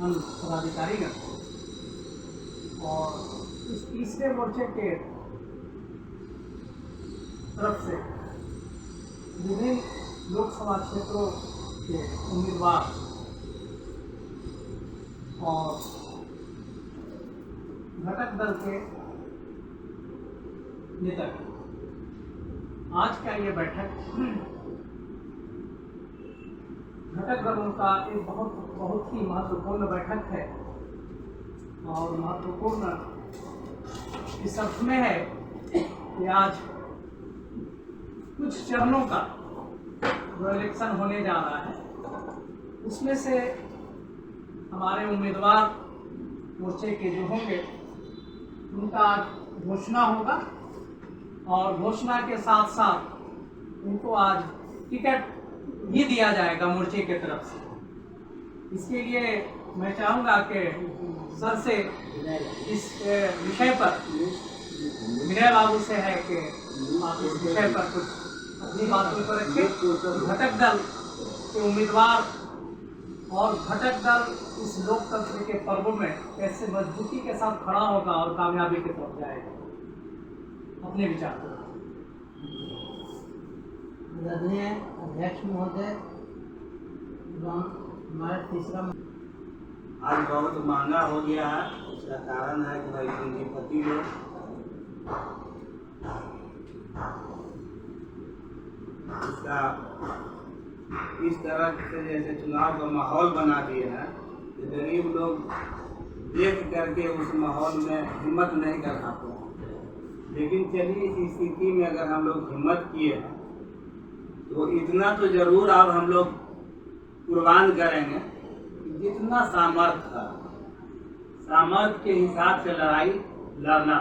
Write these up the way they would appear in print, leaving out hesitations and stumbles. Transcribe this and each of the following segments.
हम पदाधिकारीगण और इस तीसरे मोर्चे के तरफ से विभिन्न लोकसभा क्षेत्रों के उम्मीदवार और घटक दल के नेता। आज का ये बैठक घटक दलों का एक बहुत ही महत्वपूर्ण बैठक है और महत्वपूर्ण इस अर्थ में है कि आज कुछ चरणों का जो इलेक्शन होने जा रहा है उसमें से हमारे उम्मीदवार मोर्चे के जो होंगे उनका आज घोषणा होगा और घोषणा के साथ साथ उनको आज टिकट भी दिया जाएगा मोर्चे के तरफ से। इसके लिए मैं चाहूँगा कि सर से इस विषय पर विनय बाबू से है कि आप इस विषय पर कुछ अपनी बातों को रखें। घटक दल के उम्मीदवार और घटक दल इस लोकतंत्र के पर्व में कैसे मजबूती के साथ खड़ा होगा और कामयाबी की तरफ जाएगा, अपने विचार को। आदरणीय अध्यक्ष महोदय, हमारा तीसरा आज बहुत महंगा हो गया है। उसका कारण है कि भाई पूंजीपति लोग इसका इस तरह से जैसे चुनाव का माहौल बना दिए हैं कि गरीब लोग देख करके उस माहौल में हिम्मत नहीं कर पाते हैं। लेकिन चलिए इस स्थिति में अगर हम लोग हिम्मत किए हैं तो इतना तो जरूर अब हम लोग कुर्बान करेंगे कि जितना सामर्थ्य के हिसाब से लड़ाई लड़ना।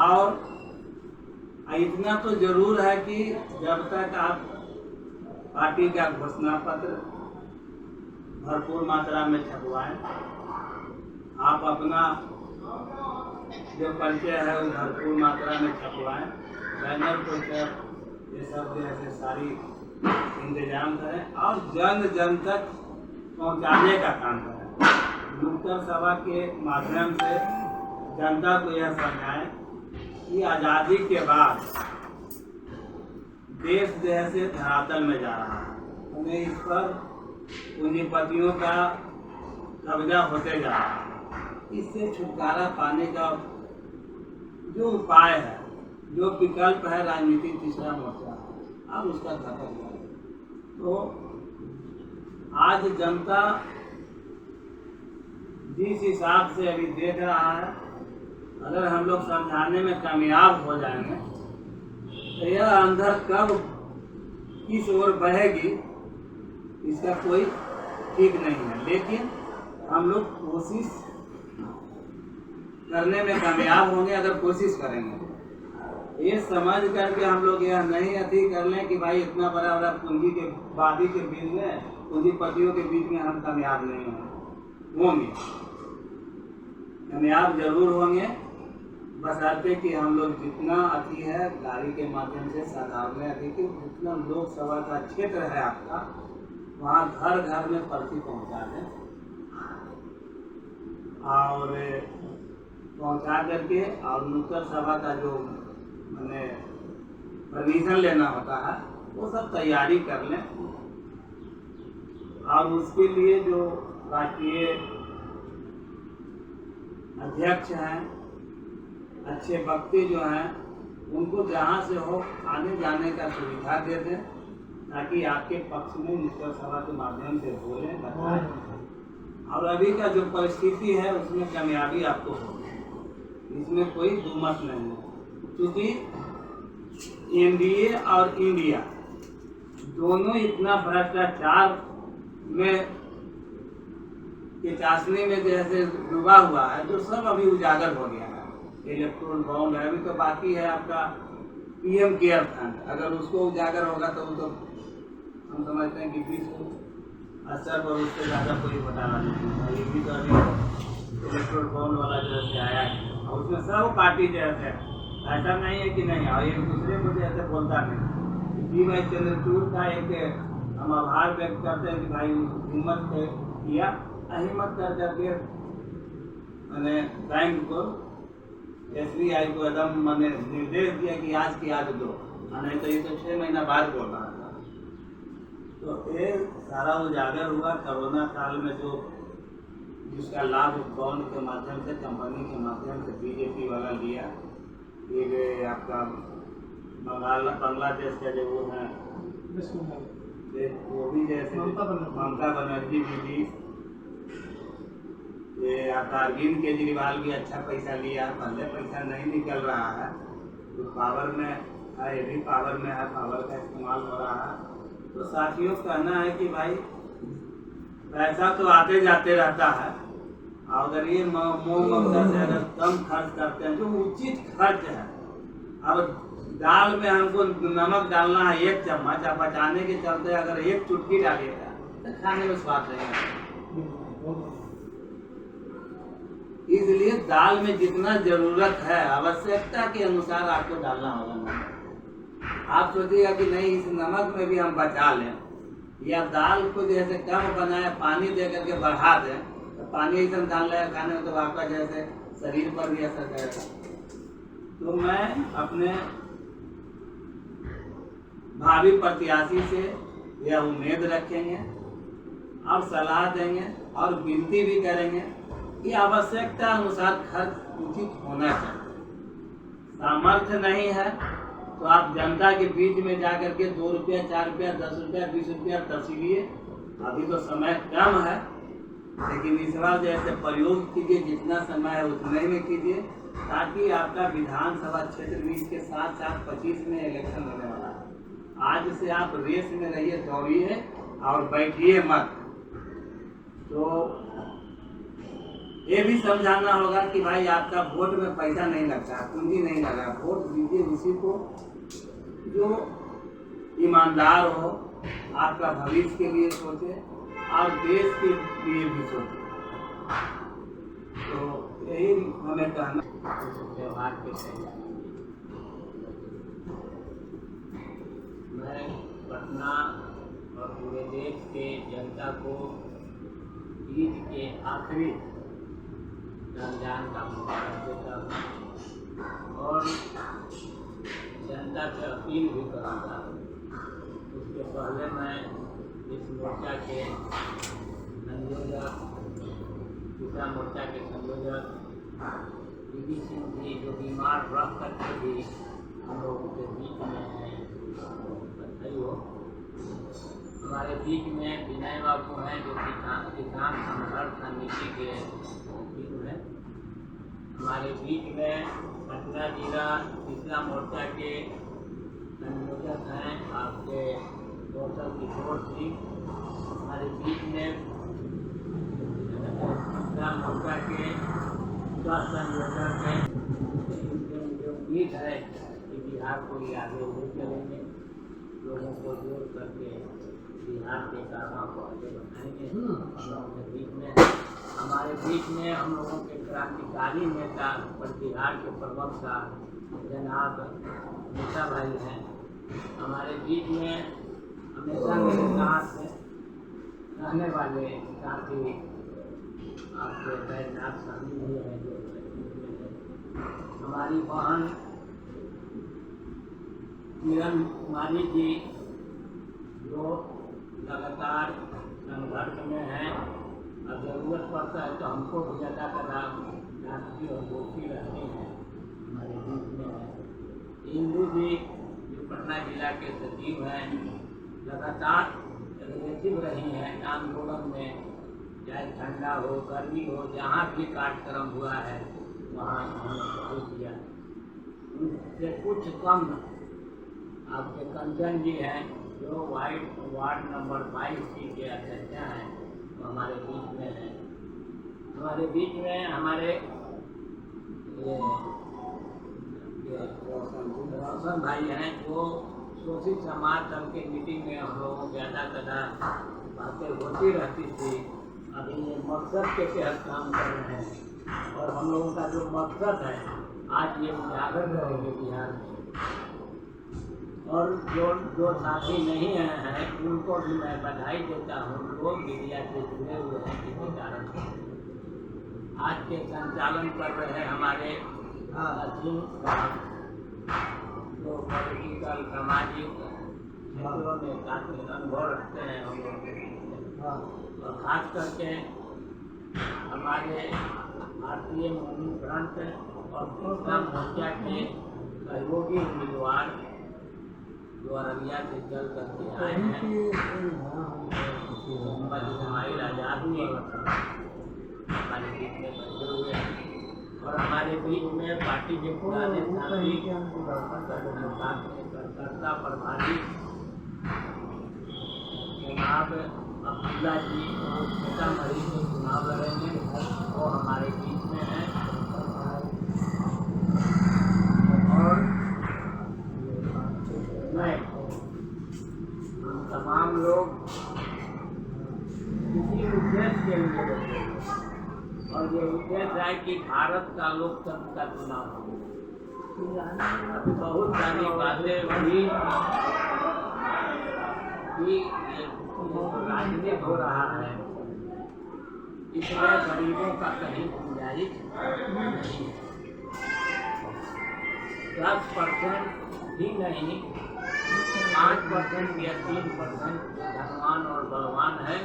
और इतना तो जरूर है कि जब तक आप पार्टी का घोषणा पत्र भरपूर मात्रा में छपवाएं, आप अपना जो परिचय है वो भरपूर मात्रा में छपवाएं, बैनर पोस्टर ये सब जैसे सारी इंतजाम करें और जन जन तक पहुंचाने का काम करें। नुक्कड़ सभा के माध्यम से जनता को यह समझाएं कि आज़ादी के बाद देश जैसे धरातल में जा रहा है, उन्हें इस पर पूंजीपतियों का कब्जा होते जा रहा है। इससे छुटकारा पाने का जो उपाय है, जो विकल्प है, राजनीतिक तीसरा मोर्चा, अब उसका घटक है। तो आज जनता जिस हिसाब से अभी देख रहा है, अगर हम लोग समझाने में कामयाब हो जाएंगे तो यह अंदर कब किस ओर बहेगी इसका कोई ठीक नहीं है। लेकिन हम लोग कोशिश करने में कामयाब होंगे अगर कोशिश करेंगे। ये समझ करके हम लोग यह नहीं अति कर लें कि भाई इतना बड़ा बड़ा पूंजीवादी के बीच में, पूंजीपतियों के बीच में हम कामयाब नहीं होंगे। कामयाब जरूर होंगे, बशर्ते कि हम लोग जितना अति है गाड़ी के माध्यम से साधारण अधिक जितना लोकसभा का क्षेत्र है आपका, वहाँ घर घर में पर्ची पहुँचा दें और पहुँचा करके और नुक्कड़ सभा का जो मैंने परमिशन लेना होता है वो सब तैयारी कर लें। और उसके लिए जो राष्ट्रीय अध्यक्ष हैं, अच्छे वक्ता जो हैं, उनको जहाँ से हो आने जाने का सुविधा दे दें ताकि आपके पक्ष में नुक्कड़ सभा के माध्यम से बोलें, बताएं। और अभी का जो परिस्थिति है उसमें कामयाबी आपको होगी, इसमें कोई दुमत नहीं है। क्योंकि एनडीए और इंडिया दोनों इतना भ्रष्टाचार में के चाशनी में जैसे डूबा हुआ है, जो सब अभी उजागर हो गया है। इलेक्ट्रोल बॉन्ड है, अभी तो बाकी है आपका पीएम केयर फंड। अगर उसको उजागर होगा तो वो तो हम समझते हैं कि विश्व स्तर पर उससे ज़्यादा कोई घोटाला नहीं है। ये भी तो अभी इलेक्ट्रोल बॉन्ड वाला जो है आया है और उसमें सब पार्टी जो है ऐसा नहीं है कि नहीं, और एक दूसरे को जैसे बोलता नहीं। जी भाई चंद्रचूड़ का एक हम आभार व्यक्त करते हैं कि भाई हिम्मत किया, हिम्मत कर करके मैंने बैंक को SBI को एकदम मैंने निर्देश दिया कि आज की आज दो, नहीं तो ये तो 6 महीना बाद बोल रहा था। तो ये सारा उजागर हुआ कोरोना काल में जो जिसका लाभ बॉन्ड के माध्यम से, कंपनी के माध्यम से BJP वाला लिया। फिर आपका बांग्लादेश का जो वो है वो भी जैसे ममता बनर्जी भी दी, ये आपका अरविंद केजरीवाल भी अच्छा पैसा लिया, पहले पैसा नहीं निकल रहा है, तो पावर में है, ये भी पावर में है, पावर का इस्तेमाल हो रहा है। तो साथियों कहना है कि भाई पैसा तो आते जाते रहता है, अगर ये मोह ममता से अगर कम खर्च करते हैं जो उचित खर्च है। अब दाल में हमको नमक डालना है 1 चम्मच, अब बचाने के चलते अगर 1 चुटकी डालिएगा तो खाने में स्वाद नहीं है। इसलिए दाल में जितना जरूरत है आवश्यकता के अनुसार आपको डालना होगा नमक। आप सोचिएगा कि नहीं इस नमक में भी हम बचा लें, या दाल को जैसे कम बनाए पानी दे करके बढ़ा दें, तो पानी ऐसा डाल रहे खाने में तो आपका जैसे शरीर पर भी असर करेगा। तो मैं अपने भावी प्रत्याशी से यह उम्मीद रखेंगे और सलाह देंगे और विनती भी करेंगे कि आवश्यकता अनुसार खर्च उचित होना चाहिए। सामर्थ्य नहीं है तो आप जनता के बीच में जाकर के 2 रुपया 4 रुपया 10 रुपया 20 रुपया तसीलिए। अभी तो समय कम है, लेकिन इस बार जैसे प्रयोग कीजिए, जितना समय है उतने में कीजिए, ताकि आपका विधानसभा क्षेत्र 20 के साथ साथ 25 में इलेक्शन होने वाला है। आज से आप रेस में रहिए, दौड़िए और बैठिए मत। तो ये भी समझाना होगा कि भाई आपका वोट में पैसा नहीं लगता, पूंजी नहीं लगा, वोट दीजिए उसी को जो ईमानदार हो, आपका भविष्य के लिए सोचे और देश के लिए भी सोचे। तो यही हमें कहना व्यवहार के तहत मैं पटना और पूरे देश के जनता को ईद के आखिरी रमजान का मुबारक देता हूँ और जनता से अपील भी करूँगा। उसके पहले मैं इस मोर्चा के संयोजक, दूसरा मोर्चा के संयोजक बीबी सिंह जी जो बीमार रह करके भी हम लोगों के बीच में हैं, हमारे बीच में विनय बाबू हैं जो किसान संघर्ष समिति के बीच में, हमारे बीच में पटना जिला तीसरा मोर्चा के संयोजक हैं आपके डॉक्टर किशोर सिंह, हमारे बीच में तीसरा मोर्चा के स्वास्थ्य संयोजक हैं। जो उम्मीद है कि बिहार को ही आगे ले चलेंगे, लोगों को जोड़ करके बिहार के कामों को आगे बढ़ाएंगे। हमारे बीच में हम लोगों के क्रांतिकारी नेता बिहार के प्रवक्ता जनाब मीठा भाई हैं। हमारे बीच में हमेशा मेरे साथ रहने वाले साथी आपके बैजनाथ स्वामी भी हैं जो हमारी बहन किरण कुमारी जी जो लगातार संघर्ष में हैं। अब जरूरत पड़ता है तो हमको भी ज़्यादा डांटती और बोलती रहती हैं, हमारे बीच में है। इंदू जी जो पटना जिला के सचिव हैं, लगातार एक्टिव रही हैं आंदोलन में, चाहे ठंडा हो गर्मी हो, जहाँ भी कार्यक्रम हुआ है वहाँ उन्होंने सहयोग किया। उससे कुछ कम आपके कंचन जी हैं जो वार्ड नंबर 22 के अध्यक्ष हैं, तो हमारे बीच में हैं। हमारे बीच में हमारे रोशन भाई हैं जो शोषित समाज दल के मीटिंग में हम लोगों को ज़्यादा बातें होती रहती थी। अभी ये मकसद के तहत काम कर रहे हैं और हम लोगों का जो मकसद है आज ये उजागर रहेंगे बिहार में। और जो साथी नहीं आए हैं उनको भी मैं बधाई देता हूँ। लोग मीडिया से जुड़े हुए हैं किसी कारण से। आज के संचालन कर रहे हैं हमारे असीम साहब, जो पॉलिटिकल सामाजिक क्षेत्रों में काफी अनुभव रखते हैं हम लोग। और खास करके हमारे भारतीय मुस्लिम फ्रंट और तीसरा मोर्चा के सहयोगी उम्मीदवार जो अररिया से चल करके आए हैं, मोहम्मद इस्माइल आज़ाद भी हमारे बीच में बैठे हुए हैं। और हमारे बीच में पार्टी के पुराने साथी कार्यकर्ता प्रभारी जनाब अब्दुल्ला जी सीतामढ़ी से चुनाव लड़ेंगे, वो हमारे बीच में हैं। और मैं हम तमाम लोग किसी उद्देश्य के लिए बैठे हैं, और ये उद्देश्य है कि भारत का लोकतंत्र का चुनाव हो। बहुत सारी बातें हुई कि राजनीति हो रहा है, इसमें गरीबों का कहीं गुंजाइश नहीं। 10% भी नहीं, 5% या 3% धनवान और बलवान है,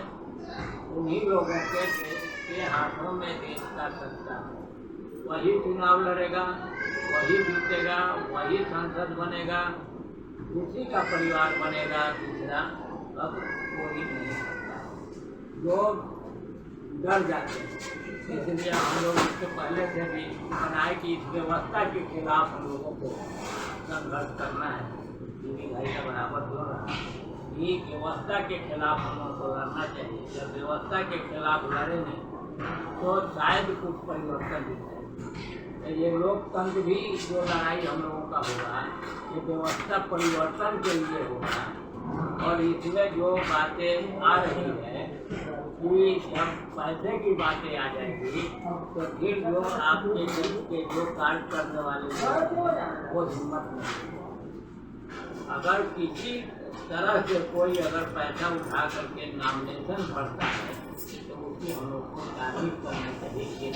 उन्हीं लोगों के हाथों में देश का सत्ता है। वही चुनाव लड़ेगा, वही जीतेगा, वही संसद बनेगा, उसी का परिवार बनेगा दूसरा, अब कोई नहीं सकता। लोग डर जाते हैं, इसलिए हम लोग इससे पहले से भी बनाए कि इस व्यवस्था के खिलाफ हम लोगों को संघर्ष करना है। दीदी भाई का बराबर बोल रहा है, ये व्यवस्था के खिलाफ हम लोगों को लड़ना चाहिए। जब व्यवस्था के खिलाफ लड़ेंगे तो शायद कुछ परिवर्तन दिखे। ये लोकतंत्र भी जो लड़ाई हम लोगों का होगा, ये व्यवस्था परिवर्तन के लिए होगा। और इसमें जो बातें आ रही है कि जब पैसे की बातें आ जाएगी तो फिर जो आपके देश के जो कार्य करने वाले लोग हैं वो हिम्मत नहीं। अगर किसी तरह से कोई अगर पैसा उठा करके नॉमिनेशन भरता है तो उसकी हम लोग को तारीफ करनी चाहिए।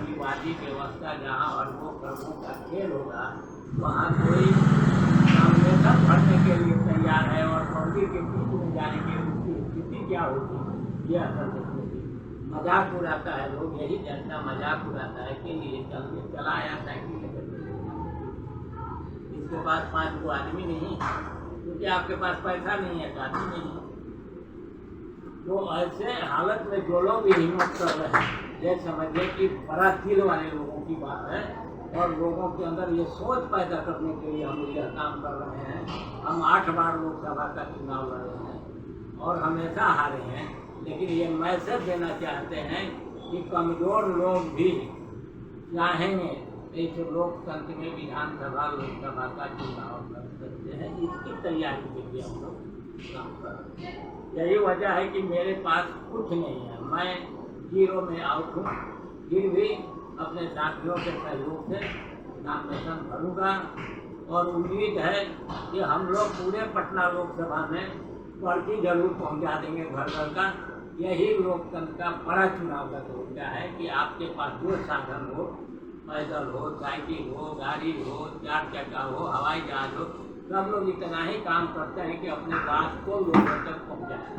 विवादी व्यवस्था जहाँ अरबों खरबों का खेल होगा, वहाँ कोई नॉमिनेशन भरने के लिए तैयार है और पब्लिक के बीच में जाने की उसकी स्थिति क्या होगी, ये असर देखने की मजाक उड़ाता है। लोग यही जनता मजाक उड़ाता है कि ये चला आया साइकिल लेकर, इसके पास 5 गो आदमी नहीं, क्योंकि आपके पास पैसा नहीं है, आदमी नहीं है। तो ऐसे हालत में जो लोग भी हिम्मत कर रहे हैं, ये समझिए कि बड़ा दिल वाले लोगों की बात है, और लोगों के अंदर ये सोच पैदा करने के लिए हम यह काम कर रहे हैं। हम 8 बार लोकसभा का चुनाव लड़े हैं और हमेशा हारे हैं, लेकिन ये मैसेज देना चाहते हैं कि कमज़ोर लोग भी चाहेंगे इस लोकतंत्र में विधानसभा लोकसभा का चुनाव कर सकते हैं। इसकी तैयारी के लिए हम लोग काम कर रहे हैं। यही वजह है कि मेरे पास कुछ नहीं है, मैं जीरो में आउट हूँ, फिर भी अपने साथियों के सहयोग से नॉमिनेशन भरूँगा। और उम्मीद है कि हम लोग पूरे पटना लोकसभा में पर्ची जरूर पहुँचा देंगे घर घर का। यही लोकतंत्र का बड़ा चुनाव का तरीका है कि आपके पास जो साधन हो, पैदल हो, साइकिल हो, गाड़ी हो, 4 चक्का हो, हवाई जहाज हो, सब लोग इतना ही काम करते हैं कि अपने बात को लोगों तक पहुँचाएं।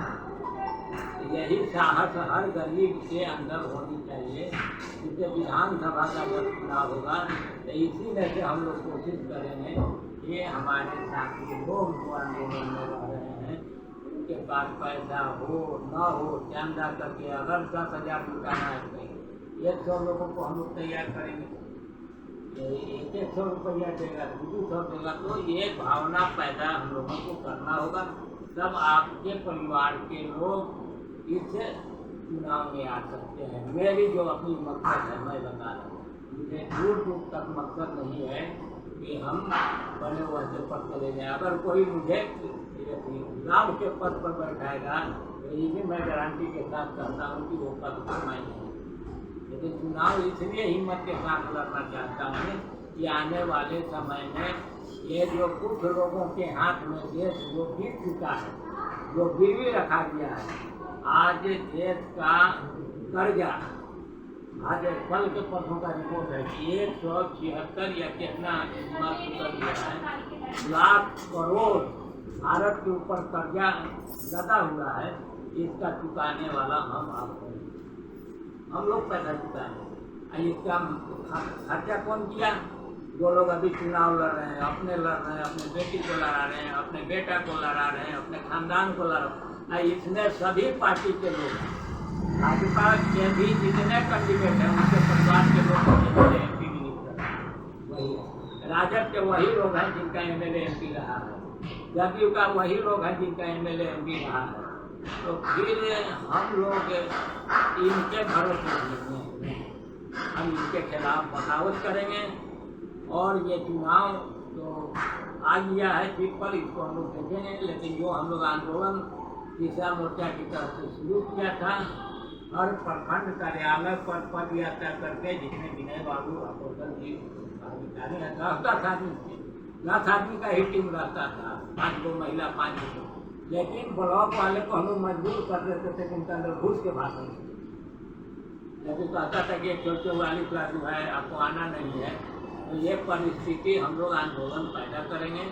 यही साहस हर गरीब के अंदर होनी चाहिए। इससे विधानसभा का जब चुनाव होगा तो इसी में से हम लोग कोशिश करेंगे कि हमारे साथी लोग जो आंदोलन में रह रहे हैं, उनके पास पैसा हो न हो, चंदा करके अगर 10,000 जुटाना है तो 100 लोगों को हम लोग तैयार करेंगे। 100 रुपया देगा, 200 देगा, तो ये भावना पैदा हम लोगों को करना होगा। तब आपके परिवार के लोग इस चुनाव में आ सकते हैं। मेरी जो अपनी मकसद है मैं बता रहा हूँ, मुझे दूर दूर तक मकसद नहीं है कि हम बने हुए पद चले जाए। अगर कोई मुझे लाभ के पद पर बैठाएगा तो ये भी मैं गारंटी के साथ कहता हूँ कि वो पद पर मैं नहीं। लेकिन चुनाव इसलिए हिम्मत के साथ लड़ना चाहता हूँ कि आने वाले समय में ये जो कुछ लोगों के हाथ में देश जो गिर चुका है, जो गिरवी रखा गया है, आज देश का कर्जा, आज कल के परसों का रिपोर्ट है कि 176 या कितना कर दिया है, लाख करोड़ भारत के ऊपर कर्जा लदा हुआ है। इसका चुकाने वाला हम लोग पैसा चुकाएंगे। इसका खर्चा कौन किया? जो लोग अभी चुनाव लड़ रहे हैं, अपने लड़ रहे हैं, अपने बेटी को लड़ा रहे हैं, अपने बेटा को लड़ा रहे हैं, अपने खानदान को लड़ा रहे हैं। इसमें सभी पार्टी के लोग, भाजपा के भी जितने कैंडिडेट हैं उनके परिवार के लोग एमपी मिनिस्टर वही है, राजद के वही लोग हैं जिनका एमएलए एमपी रहा है, जदयू का वही लोग हैं जिनका एमएलए एमपी रहा है। तो फिर हम लोग इनके भरोसे नहीं हैं, हम इनके खिलाफ बगावत करेंगे। और ये चुनाव तो आ गया है ठीक पर, इसको हम लोग देखेंगे। लेकिन जो हम लोग आंदोलन किसान मोर्चा की तरफ से शुरू किया था, हर प्रखंड कार्यालय पर पद यात्रा करके, जिसमें विनय बाबू अपोतन जी अधिकारी हैं, 10 आदमी का ही टीम रहता था, 5 गो महिला, 5 गो। लेकिन ब्लॉक वाले को हम लोग मजबूर कर देते थे कि उनके अंदर घुस के भाषण, लेकिन कहता था कि 44 क्लास जो है आपको आना नहीं है। तो ये परिस्थिति हम लोग आंदोलन पैदा करेंगे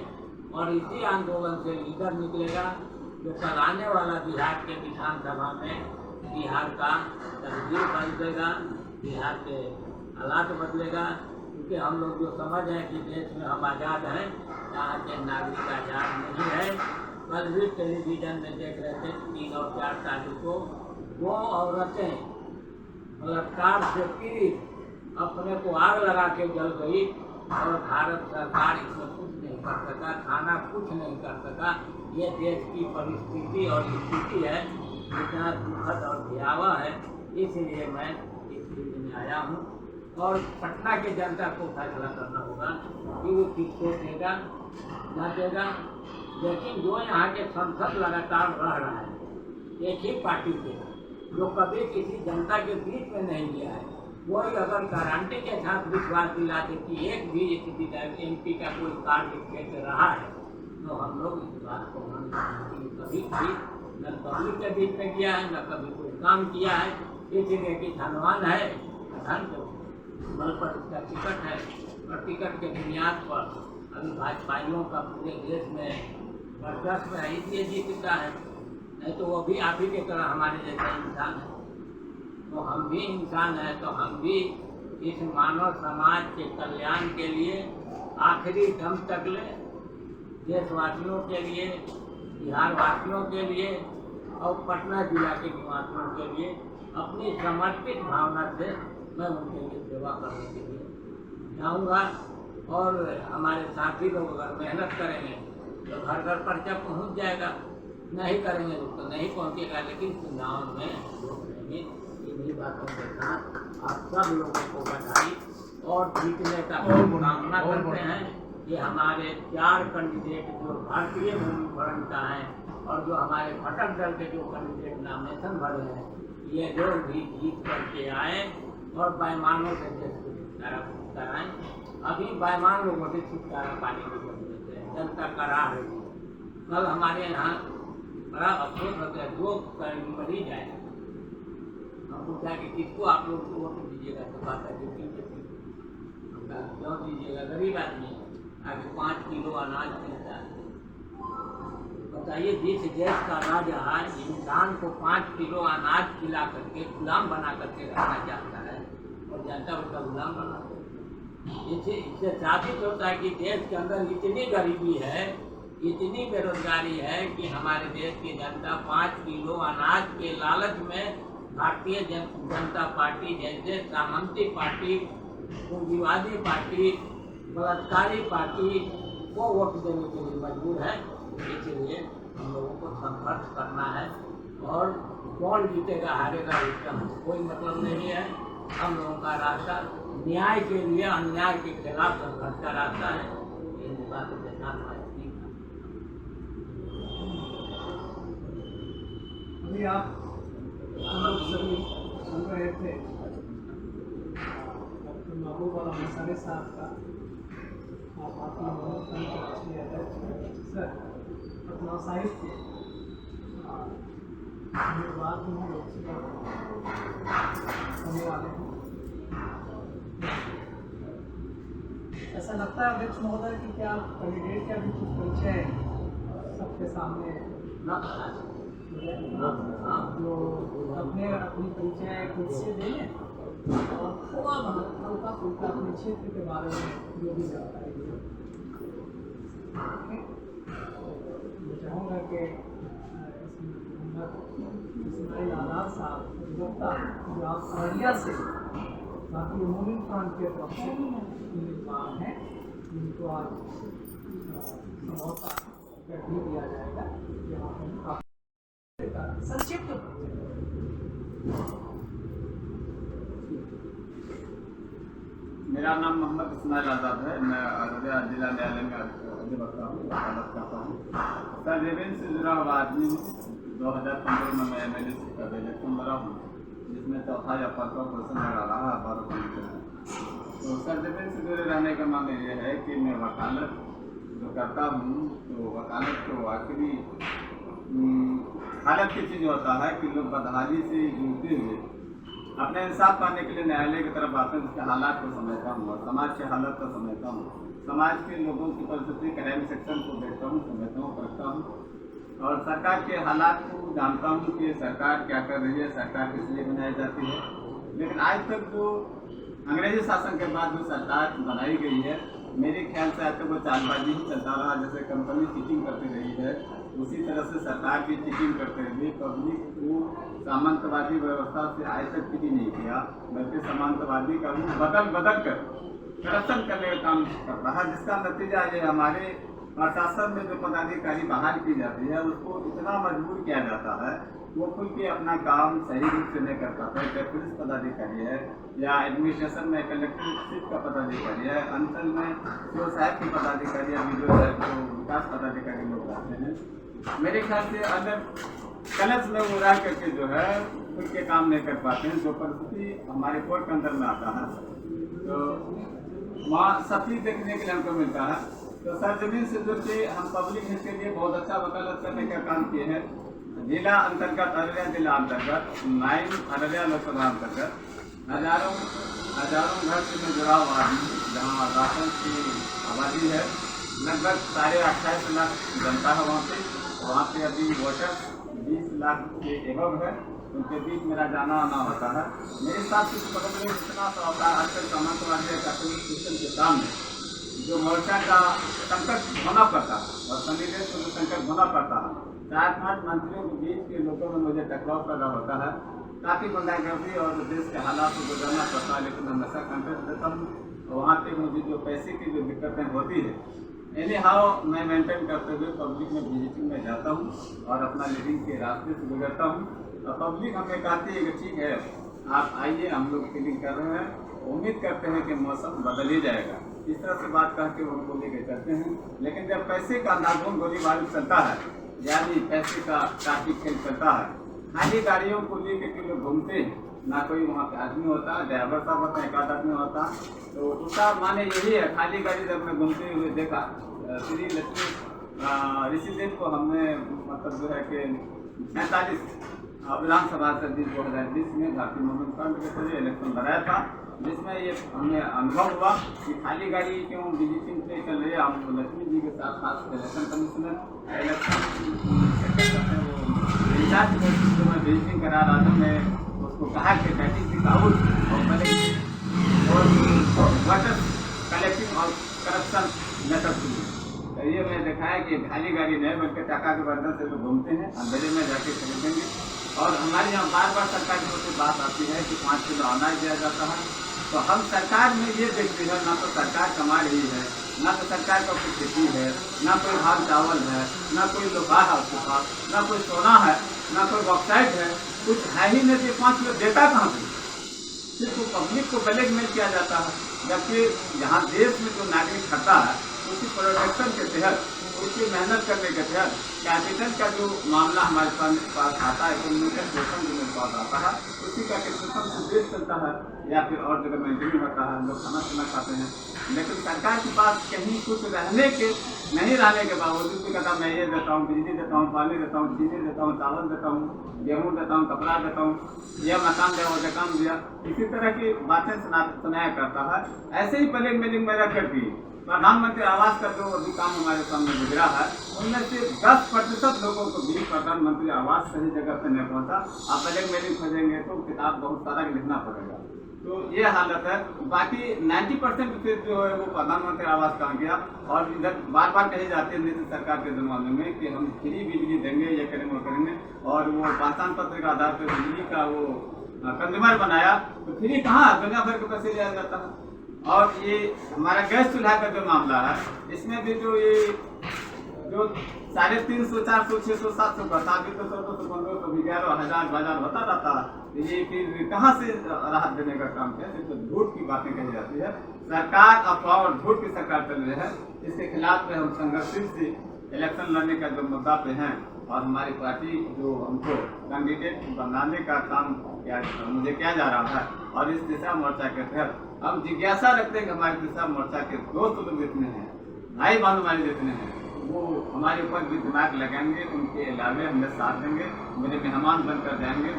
और इसी आंदोलन से लीडर निकलेगा जो कल आने वाला बिहार के विधानसभा में बिहार का तस्वीर बदलेगा, बिहार के हालात बदलेगा। क्योंकि हम लोग जो समझ हैं कि देश में हम आज़ाद हैं, यहाँ के नागरिक आज़ाद नहीं है। कल भी टेलीविज़न में देख रहे थे 3 और 4 तारीख को 2 औरतें बलात्कार से पीड़ित अपने को आग लगा के जल गई और भारत सरकार इसमें कुछ नहीं कर सका, थाना कुछ नहीं कर सका। ये देश की परिस्थिति और स्थिति है, इतना दुखद और भयावह है। इसलिए मैं इस फील्ड में आया हूँ और पटना के जनता को फैसला करना होगा कि वो किसको देगा न देगा। लेकिन जो यहाँ के संसद लगातार रह रहा है एक ही पार्टी के, जो कभी किसी जनता के बीच में नहीं गया है, वही अगर गारंटी के साथ विश्वास दिलाते कि एक भी एमपी का कोई कार्य क्षेत्र रहा है, तो हम लोग इस बात को मानते हैं। कभी भी न पब्लिक के बीच में किया है, न कभी कोई काम किया है। इसलिए कि धनवान है, धन के बल पर इसका टिकट है और टिकट के बुनियाद पर अभी भाजपाइयों का पूरे देश में वर्चस्व है, इसलिए जीतता है। नहीं तो वो भी आप ही की तरह हमारे जैसा इंसान है। तो हम भी इंसान हैं, तो हम भी इस मानव समाज के कल्याण के लिए आखिरी दम तक ले, देशवासियों के लिए, बिहार वासियों के लिए और पटना जिला के निवासियों के लिए अपनी समर्पित भावना से मैं उनके लिए सेवा करने के लिए जाऊँगा। और हमारे साथी लोग अगर मेहनत करेंगे तो घर घर पर्चा पहुँच जाएगा, नहीं करेंगे तो नहीं पहुँचेगा। लेकिन चुनाव में लोग रहेंगे। इन्हीं बातों के साथ आप सब लोगों को बधाई और जीतने का कामना करते हैं कि हमारे 4 कैंडिडेट जो भारतीय भूमिभरण का है और जो हमारे घटक दल के जो कैंडिडेट नॉमिनेशन भरे हैं, ये लोग भी जीत करके आए और बेईमानों से देश को छुटकारा कराएं। अभी बेईमान लोगों से छुटकारा पाने की जरूरत है, जनता का राह रही है। कल हमारे यहाँ बड़ा अफसोस हो गया, 2 मरीज आए, हम पूछा कि किसको आप लोग वोट दीजिएगा, तो बात है क्यों दीजिएगा, गरीब आदमी है, आगे 5 किलो अनाज मिलता है। बताइए, जिस देश का राजा इंसान को 5 किलो अनाज खिला करके गुलाम बना करके रखना चाहता है और जनता उसका गुलाम बनाते हैं। इससे साबित होता है कि देश के अंदर इतनी गरीबी है, इतनी बेरोजगारी है कि हमारे देश की जनता 5 किलो अनाज के लालच में भारतीय जनता पार्टी जैसे सामंती पार्टी, पूंजीवादी पार्टी, बलात्कारी पार्टी को वोट देने के लिए मजबूर है। इसलिए हम लोगों को संघर्ष करना है और कौन जीतेगा हारेगा इसका कोई मतलब नहीं है। हम लोगों का रास्ता न्याय के लिए, अन्याय के खिलाफ संघर्ष का रास्ता है। इन बातों के साथ अभी आप हम लोग सभी सुन रहे थे डॉक्टर महबूब और अंसारी साहब का भारतीय मनोविज्ञान के राष्ट्रीय अध्यक्ष सर पटना साहिब के उम्मीदवार जो हैं लोकसभा होने वाले हैं। ऐसा लगता है अध्यक्ष महोदय कि क्या कैंडिडेट का भी कुछ परिचय सबके सामने जो अपनी परिचय खुद से दें और थोड़ा हल्का फुल्का अपने क्षेत्र के बारे में जो भी जानकारी दें। मैं चाहूँगा कि इस्माइल आज़ाद साहब अधिवक्ता जो आप अररिया से भारतीय मूवमेंट फ्रंट के तरफ से उम्मीदवार हैं, उनको आज समझौता करके दिया जाएगा। यहाँ संक्षिप्त मेरा नाम मोहम्मद इस्माइल आज़ाद है। मैं अररिया जिला न्यायालय में अधिवक्ता हूँ, वकालत करता हूँ। सर रेवेन्यू से जुड़ा हुआ आदमी 2015 में मैं MLA का इलेक्शन लड़ा हूँ, जिसमें चौथा या पाँचवा पोजीशन लगा रहा है 12 कमिश्नर है। तो सर रेवेन्यू से जुड़े रहने का मामला ये है कि मैं वकालत जो करता हूँ, तो वकालत को आखिरी हालत की चीज़ होता है कि लोग बदहाली से जुड़ते हुए अपने इंसाफ पाने के लिए न्यायालय की तरफ आते हैं, जिसके हालात को समझता हूँ और समाज के हालत को समझता हूँ, समाज के लोगों की परिस्थिति क्राइम सेक्शन को देखता हूँ, समझता हूँ, पढ़ता हूँ और सरकार के हालात को जानता हूँ कि सरकार क्या कर रही है, सरकार किस लिए बनाई जाती है। लेकिन आज तक जो अंग्रेजी शासन के बाद जो सरकार बनाई गई है, मेरे ख्याल से आज तक वो चालबाजी ही चलता रहा। जैसे कंपनी चीटिंग करती रही है, उसी तरह से सरकार भी चीटिंग करते हुए पब्लिक को सामंतवादी व्यवस्था से आज तक चीटी नहीं किया, बल्कि सामंतवादी का रूप बदल कर करप्शन करने का काम कर रहा है, जिसका नतीजा ये हमारे प्रशासन में जो पदाधिकारी बहाल की जाती है उसको इतना मजबूर किया जाता है, वो खुल के अपना काम सही रूप से नहीं कर पाता है। चाहे पुलिस पदाधिकारी है या एडमिनिस्ट्रेशन में कलेक्टरशिप का पदाधिकारी है, अंचल में जो साहब के पदाधिकारी या वीडियो साहब जो विकास पदाधिकारी लोग रहते हैं, मेरे ख्याल से अगर कलच में वो रह करके जो है खुद के काम नहीं कर पाते हैं। जो परिस्थिति हमारे कोर्ट के अंदर में आता है तो वहाँ सफी देखने के लिए हमको मिलता है। तो सर जमीन से जुड़ के हम पब्लिक हित के लिए बहुत अच्छा वकालत करने का काम किए हैं। जिला अंतर्गत अररिया जिला अंतर्गत 9 अररिया लोकसभा अंतर्गत हजारों घर से जुड़ा हुआ आदमी, जहाँ राशन की आबादी है, लगभग 28.5 लाख जनता है वहाँ पे अभी वोटर 20 लाख के एवं है, उनके बीच मेरा जाना आना होता है। मेरे साथ कुछ पकड़ने में इतना सा होता है, आजकल सामंतवादी सिस्टम के सामने जो मोर्चा का संकट होना पड़ता है और कैंडिडेट को जो संकट होना पड़ता है, 4-5 मंत्रियों के बीच के लोगों में मुझे टकराव पैदा होता है, काफ़ी गुंडागर्दी और देश के हालात को गुजरना पड़ता है। लेकिन हमेशा कंटेस्ट देता हूँ, वहाँ पे मुझे जो पैसे की जो दिक्कतें होती है, एनी हाउ मैं मेंटेन करते हुए पब्लिक में विजिटिंग में जाता हूँ और अपना लिविंग के रास्ते से गुजरता हूँ। और पब्लिक हमें कहती है कि ठीक है आप आइए, हम लोग फीलिंग कर रहे हैं, उम्मीद करते हैं कि मौसम बदल ही जाएगा, इस तरह से बात करके वो उनको लेके चलते हैं। लेकिन जब पैसे का नागुन गोलीबारी चलता है, यानी पैसे का काफी खेल चलता है, खाली गाड़ियों को लेके के लोग घूमते हैं, ना कोई वहाँ पे आदमी होता है, ड्राइवर साहब होता है, एक आध आदमी होता है, तो उसका माने यही है। खाली गाड़ी जब मैं घूमते हुए देखा, श्री लक्ष्मी ऋषिदेव को हमने मतलब जो है कि 45 विधानसभा से 2020 में भारतीय मूवमेंट फ्रंट के जरिए इलेक्शन लड़ाया था, जिसमें ये हमें अनुभव हुआ कि खाली गाड़ी क्यों विजिटिंग पे चल रही है। हम लक्ष्मी जी के साथ साथ इलेक्शन कमिश्नर इलेक्शन इंचार्ज जो मैं विजिटिंग करा रहा था, मैं उसको कहा कि बैटिंग की काबुल और वाटर कलेक्टिंग और करप्शन मेथड शुरू। तो ये मैंने देखा है कि खाली गाड़ी नहीं बल्कि टाका के बर्तन से लोग घूमते हैं, अंधेरे में जाके खरीदेंगे। और हमारे यहाँ बार बार सरकार की ओर से बात आती है कि 5 किलो अनाज दिया जाता है, तो हम सरकार में ये देखते हैं ना तो सरकार कमा रही है, ना तो सरकार का कोई खेती है, ना कोई भाग चावल है, ना कोई लोहा है उसके पास, ना कोई सोना है, ना कोई बॉक्साइट है, कुछ है ही नहीं। तो 5 किलो देता कहाँ से? सिर्फ पब्लिक को ब्लैकमेल किया जाता है, जबकि यहाँ देश में जो नागरिक खड़ा है उसकी प्रोटेक्शन के तहत, उसकी मेहनत करने के तहत कैपिटल का जो मामला हमारे पास आता है, इकोनॉमिकल सिस्टम जो मेरे पास आता है, उसी का सिस्टम से देश चलता है। या फिर और जगह मेंटेन होता है, हम लोग खाना पीना खाते हैं, लेकिन सरकार के पास कहीं कुछ नहीं रहने के बावजूद भी कहता मैं ये देता हूँ, बिजली देता हूँ, पानी देता हूँ, चीनी देता हूँ, चावल देता हूँ, गेहूँ देता हूँ, कपड़ा देता हूँ, यह मकान दिया, वो मकान दिया, इसी तरह की बातें सुनाया करता है। ऐसे ही प्लेग मेलिंग में रख करके प्रधानमंत्री आवास का जो अभी काम हमारे सामने गुजरा है, उनमें से 10% लोगों को भी प्रधानमंत्री आवास सही जगह पर नहीं पहुंचा। आप प्लेग मेलिंग खोजेंगे तो किताब बहुत सारा लिखना पड़ेगा, तो ये हालत है। बाकी 90% फिर जो है वो प्रधानमंत्री आवास का गया, और इधर बार बार कही जाती है नीतीश सरकार के जमाने में कि हम फ्री बिजली देंगे, ये करेंगे, वो करेंगे, और वो पहचान पत्र के आधार पर बिजली का वो कंज्यूमर बनाया, तो फ्री कहाँ, दुनिया भर के पैसे लिया जाता है। और ये हमारा गैस चूल्हा का जो मामला है, इसमें भी जो ये जो 350, 400, 600, 700 बढ़ता, अभी तो 100, 200, 1500, 11,000 होता रहता है। ये फिर कहाँ से राहत देने का काम किया? तो झूठ की बातें कही जाती है। सरकार अफवाह और झूठ की सरकार चल रही है, इसके खिलाफ में हम संघर्षित से इलेक्शन लड़ने का जो मुद्दा पे हैं, और हमारी पार्टी जो हमको कैंडिडेट बनाने का काम मुझे किया जा रहा है, और इस दिशा मोर्चा के तहत हम जिज्ञासा रखते हैं कि हमारे दिशा मोर्चा के दोस्त लोग जितने हैं, भाई बहन हमारे जितने हैं, वो हमारे ऊपर भी दिमाग लगाएंगे, उनके अलावे हमें साथ देंगे, मेरे मेहमान बनकर जाएंगे,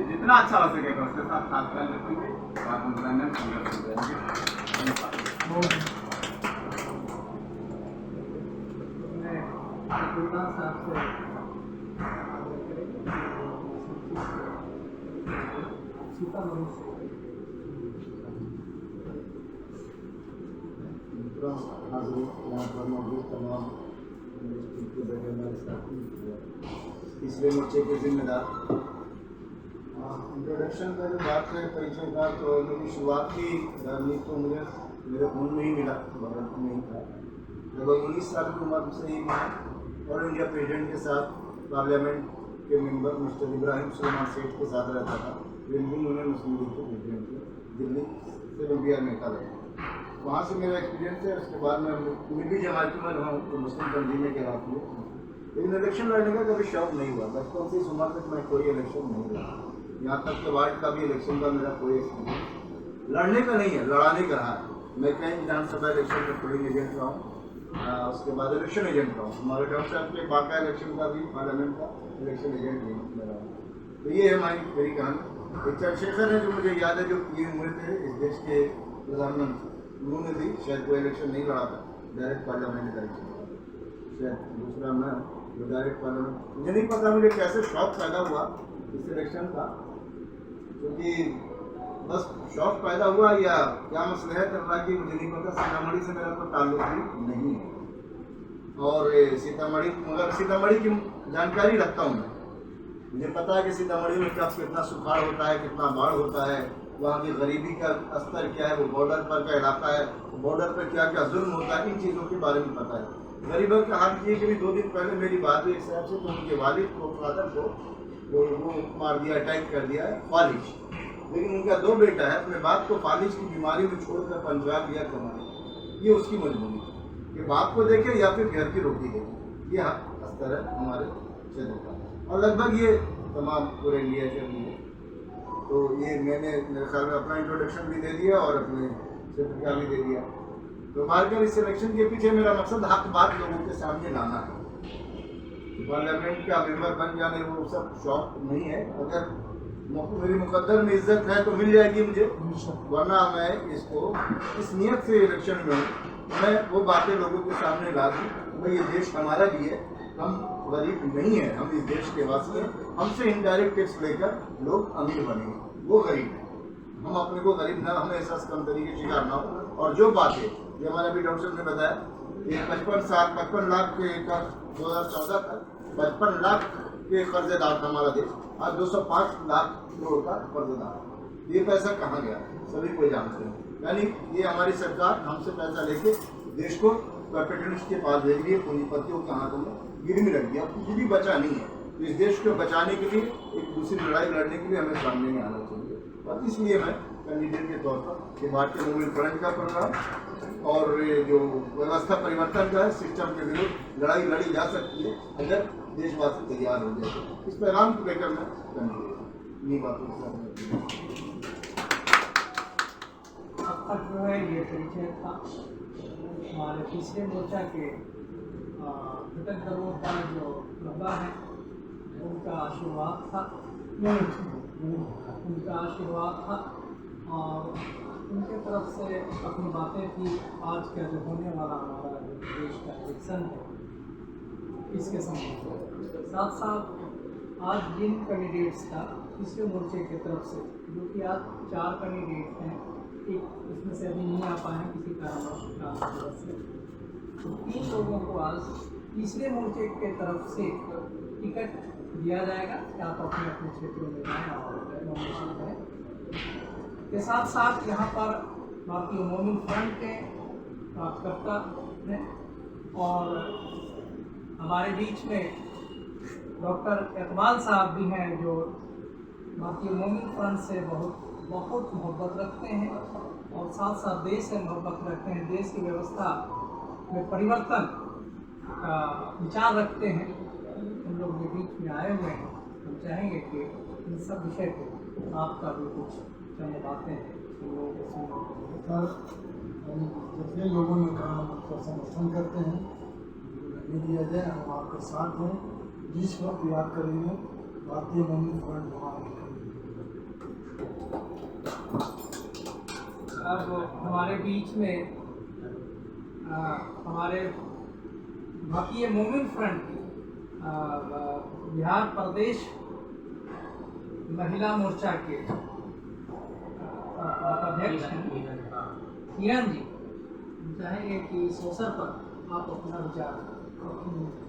जितना अच्छा हो सकेगा उसके साथ साथ कर लेंगे, और हम संघर्ष करेंगे। यहाँ पर मौजूद तमाम तीसरे मोर्चे के जिम्मेदार, इंट्रोडक्शन का जो बात है परिचय का, तो मेरी शुरुआती रणनीति तो मुझे मेरे खून में ही मिला, भारत में ही था। लगभग 19 साल की उम्र से ही मैं ऑल इंडिया प्रेसिडेंट के साथ पार्लियामेंट के मेंबर मिस्टर इब्राहिम सुलेमान सेठ के साथ रहता था। बिल्कुल उन्होंने मुस्लिम लीग के प्रेसिडेंट थे, दिल्ली से इंडिया में था। वहाँ से मेरा एक्सपीरियंस है। उसके बाद मैं मिली जमाती में रहा हूँ, तो मुस्लिम तंजीमें के रात हुए, लेकिन इलेक्शन लड़ने का कभी शौक नहीं हुआ। बचपन से इस उम्र तक मैं कोई इलेक्शन नहीं लड़ा, यहाँ तक कि वार्ड का भी इलेक्शन का मेरा कोई एक्सपीरियंस लड़ने का नहीं है, लड़ाने का रहा है। मैं कहीं विधानसभा इलेक्शन में पोलिंग एजेंट रहा हूँ, उसके बाद इलेक्शन एजेंट रहा हूँ। हमारे डॉक्टर साहब के बाका इलेक्शन का भी पार्लियामेंट का इलेक्शन एजेंट भी रहा हूँ। तो ये है हमारी मेरी कहानी। एक चंद्रशेखर है जो मुझे याद है, जो पीएम हुए थे इस देश के प्रधानमंत्री, उन्होंने भी शायद कोई इलेक्शन नहीं लड़ा था, डायरेक्ट पार्लियामेंट का इलेक्शन, शायद दूसरा मैं जो डायरेक्ट पार्लियामेंट। मुझे नहीं पता मुझे कैसे शौक पैदा हुआ इस इलेक्शन का, क्योंकि बस शौक पैदा हुआ या क्या मसला है करना कि मुझे नहीं पता। सीतामढ़ी से मेरा कोई ताल्लुक भी नहीं है, और सीतामढ़ी मगर सीतामढ़ी की जानकारी रखता हूँ मैं। मुझे पता है कि सीतामढ़ी में कब कितना सुखाड़ होता है, कितना बाढ़ होता है, वहाँ की गरीबी का स्तर क्या है, वो बॉर्डर पर का इलाका है, बॉर्डर पर क्या क्या जुल्म होता है, इन चीज़ों के बारे में पता है। गरीबों का हाल ये कि 2 दिन पहले मेरी बात हुई एक साहब से, तो उनके वालिद को, फादर को वो मार दिया, अटैक कर दिया है, फालिज। लेकिन उनका 2 बेटा है, अपने बाप को फालिज की बीमारी में छोड़कर पंजाब गया कमाने। ये उसकी मजबूरी है कि बाप को देखे या फिर घर की रोटी देखे। ये स्तर है हमारे क्षेत्र का, और लगभग ये तमाम पूरे इंडिया के लिए। तो ये मैंने मेरे ख्याल में अपना इंट्रोडक्शन भी दे दिया और अपने क्षेत्र का भी दे दिया। तो बारकर इस सिलेक्शन के पीछे मेरा मकसद हक बात लोगों के सामने लाना है। पार्लियामेंट का मेंबर बन जाने वो सब शौक नहीं है। अगर मेरी मुकद्दर में इज्जत है तो मिल जाएगी मुझे, वरना मैं इसको इस नियत से इलेक्शन में मैं वो बातें लोगों के सामने ला दूँ। भाई ये देश हमारा भी है, हम गरीब नहीं है, हम इस देश के वासी हैं। हमसे इनडायरेक्ट टैक्स लेकर लोग अमीर बनेंगे, वो गरीब है। हम अपने को गरीब ना, हमें एहसास कम तरीके शिकार ना हो। और जो बात है ये हमारे अभी डॉक्टर ने बताया, ये 55 लाख के 2014 तक 55 लाख के कर्जेदार था हमारा देश, आज 205 लाख करोड़ का कर्जेदार। ये पैसा कहाँ गया सभी को जानते हैं। यानी ये हमारी सरकार हमसे पैसा लेके देश को कैपिटलिस्ट के पास भेज रही है, पूंजीपतियों के हाथों में गिरवी रख दिया, कुछ भी बचा नहीं है। तो इस देश को बचाने के लिए, एक दूसरी लड़ाई लड़ने के लिए हमें सामने में आना चाहिए। और इसलिए मैं कैंडिडेट के तौर पर ये भारतीय मूवमेंट फ्रंट का प्रोग्राम और ये जो व्यवस्था परिवर्तन का है, सिस्टम के विरुद्ध लड़ाई लड़ी जा सकती है अगर देशवासी तैयार हो जाए। तो इस पैगाम को लेकर मैं कैंडिडेट नहीं बातों तक जो है ये परिचय था। हमारे तीसरे मोर्चा के घटक दलों का जो लंबा है उनका आशीर्वाद था और उनके तरफ से अपनी बातें थी। आज का जो होने वाला हमारा देश का इलेक्शन है इसके संबंध में, साथ साथ आज जिन कैंडिडेट्स का तीसरे मोर्चे की तरफ से, जो कि आज 4 कैंडिडेट हैं, एक इसमें से अभी नहीं आ पाए किसी कारणवश से, तो 3 लोगों को आज तीसरे मोर्चे के तरफ से टिकट दिया जाएगा कि आप अपने अपने क्षेत्रों में जाएँ और नॉमिनेशन करें। के साथ साथ यहाँ पर भारतीय मोमिन फ्रंट के प्राप्तकर्ता हैं और हमारे बीच में डॉक्टर इकबाल साहब भी हैं, जो भारतीय मोमिन फ्रंट से बहुत मोहब्बत रखते हैं और साथ साथ देश से मोहब्बत रखते हैं, देश की व्यवस्था में परिवर्तन का विचार रखते हैं। हम लोग के बीच में आए हुए हैं। हम चाहेंगे कि इन सब विषय पे आपका भी कुछ चंद बातें हैं हम लोगों को सुनना। सर, हम जितने लोगों ने कहा हम उसका समर्थन करते हैं, नहीं दिया जाए, हम आपके साथ हैं। जिस वक्त याद करेंगे भारतीय मोमिन फ्रंट वहाँ अब हमारे बीच में हमारे भारतीय मोमिन फ्रंट की बिहार प्रदेश महिला मोर्चा के अध्यक्ष हैं किरण जी। चाहेंगे कि इस अवसर पर आप अपना विचार रखें।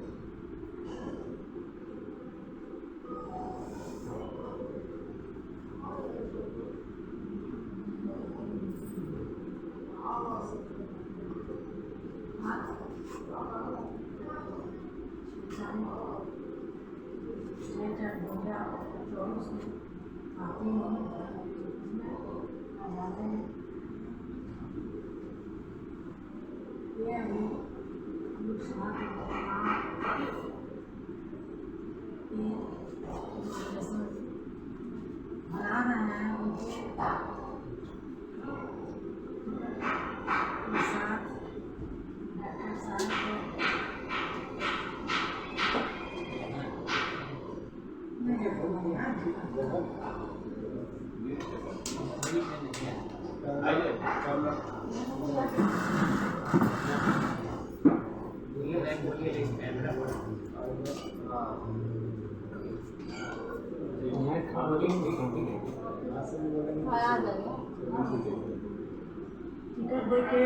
टिकट देके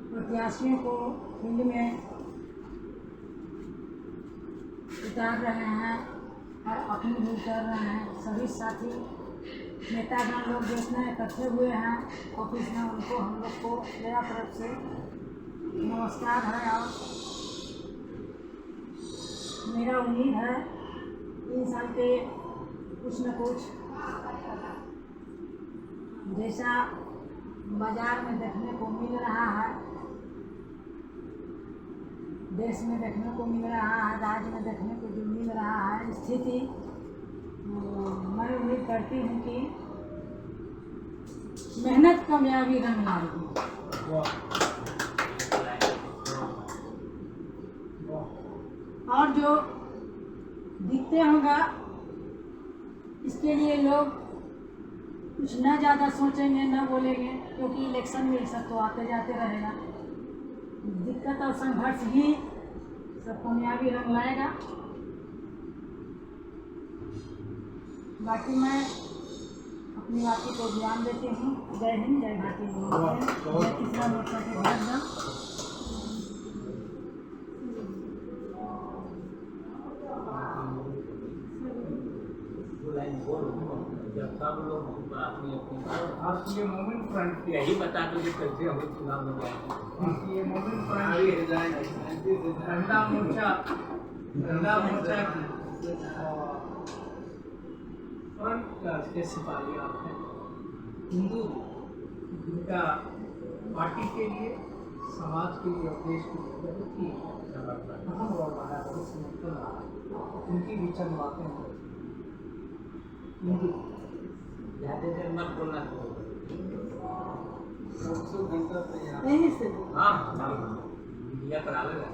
प्रत्याशियों को फील्ड में उतार रहे हैं और अपील भी कर रहे हैं। सभी साथी नेतागण लोग जितने इकट्ठे हुए हैं ऑफिस में, उनको हम लोग को मेरा तरफ से नमस्कार है और मेरा उम्मीद है 3 साल के कुछ न कुछ जैसा बाजार में देखने को मिल रहा है, देश में देखने को मिल रहा है, राज्य में देखने को जो मिल रहा है स्थिति, मैं उम्मीद करती हूँ कि मेहनत कामयाबी रंग लाएगी। और जो दिखते होगा इसके लिए लोग कुछ न ज़्यादा सोचेंगे, न बोलेंगे, क्योंकि इलेक्शन में सब तो आते जाते रहेगा। दिक्कत और संघर्ष ही सब कामयाबी रंग लाएगा। बाकी मैं अपनी बातों को ध्यान देती हूँ। जय हिंद, जय भारतीय जय तीसरा मोर्चा के अध्यक्ष। जब सब लोग अपनी अपनी भारतीय मोमिन फ्रंट के यही बता दो कि कैसे हम चुनाव में जाएंगे। भारतीय मोमिन फ्रंट के झंडा मोर्चा की फ्रंट का के सिपाही आप हैं, हिंदू जिनका पार्टी के लिए, समाज के लिए और देश के लिए बहुत ही अहम रोल रहा है, बहुत समर्थन रहा है। उनकी भी चंद बातें हैं। हिंदू ज़्यादा देर मत बोलना। यहीं से हाँ हाँ मीडिया पर आवेगा।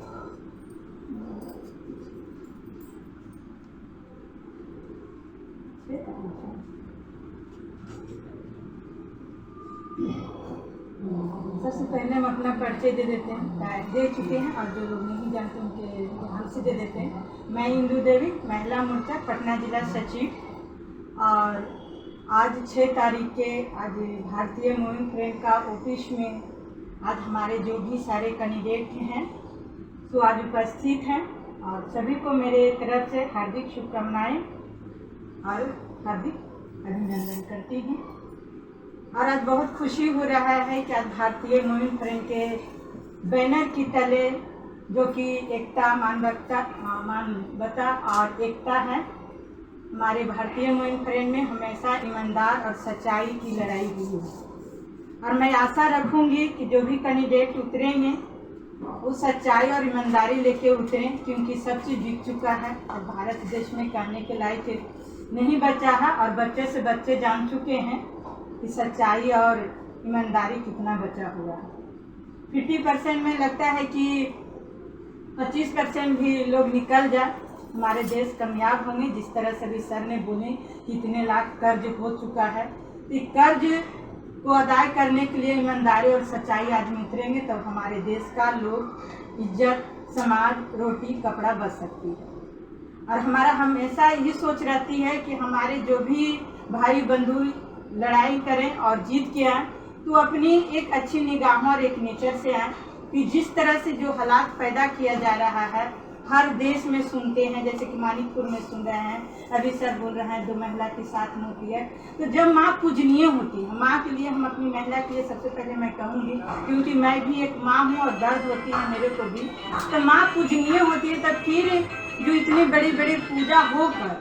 सबसे पहले हम अपना परिचय दे देते हैं, दे चुके हैं, और जो लोग नहीं जानते उनके हमसे दे देते हैं। मैं इंदू देवी, महिला मोर्चा पटना जिला सचिव। और आज 6 तारीख के आज भारतीय वुमेन फ्रंट का ऑफिस में आज हमारे जो भी सारे कैंडिडेट हैं तो आज उपस्थित हैं, और सभी को मेरे तरफ से हार्दिक शुभकामनाएं और हार्दिक अभिनंदन करती हूँ। और आज बहुत खुशी हो रहा है कि आज भारतीय वुमेन फ्रंट के बैनर की तले जो कि एकता, मानवता और एकता है, हमारे भारतीय वुमेन फ्रंट में हमेशा ईमानदार और सच्चाई की लड़ाई हुई है। और मैं आशा रखूंगी कि जो भी कैंडिडेट उतरेंगे वो सच्चाई और ईमानदारी लेके उतरें, क्योंकि सब चीज़ बिक चुका है और भारत देश में कहने के लायक नहीं बचा है। और बच्चे से बच्चे जान चुके हैं कि सच्चाई और ईमानदारी कितना बचा हुआ है। 50% में लगता है कि 25% भी लोग निकल जाए, हमारे देश कामयाब होंगे। जिस तरह से भी सर ने बोले कि इतने लाख कर्ज हो चुका है, तो कर्ज को अदा करने के लिए ईमानदारी और सच्चाई आज में उतरेंगे तब हमारे देश का लोग इज्जत, समाज, रोटी, कपड़ा बच सकती है। और हमारा हमेशा ये सोच रहती है कि हमारे जो भी भाई बंधु लड़ाई करें और जीत के आए तो अपनी एक अच्छी निगाहों और एक नेचर से आए कि जिस तरह से जो हालात पैदा किया जा रहा है हर देश में सुनते हैं, जैसे कि मानिकपुर में सुन रहे हैं, अभी सर बोल रहे हैं 2 महिला के साथ होती है। तो जब माँ पूजनीय होती है, माँ के लिए हम अपनी महिला के लिए सबसे पहले मैं कहूँगी, क्योंकि मैं भी एक माँ हूँ और दर्द होती है मेरे को भी, तो माँ पूजनीय होती है। तब फिर जो इतनी बड़ी बड़ी पूजा होकर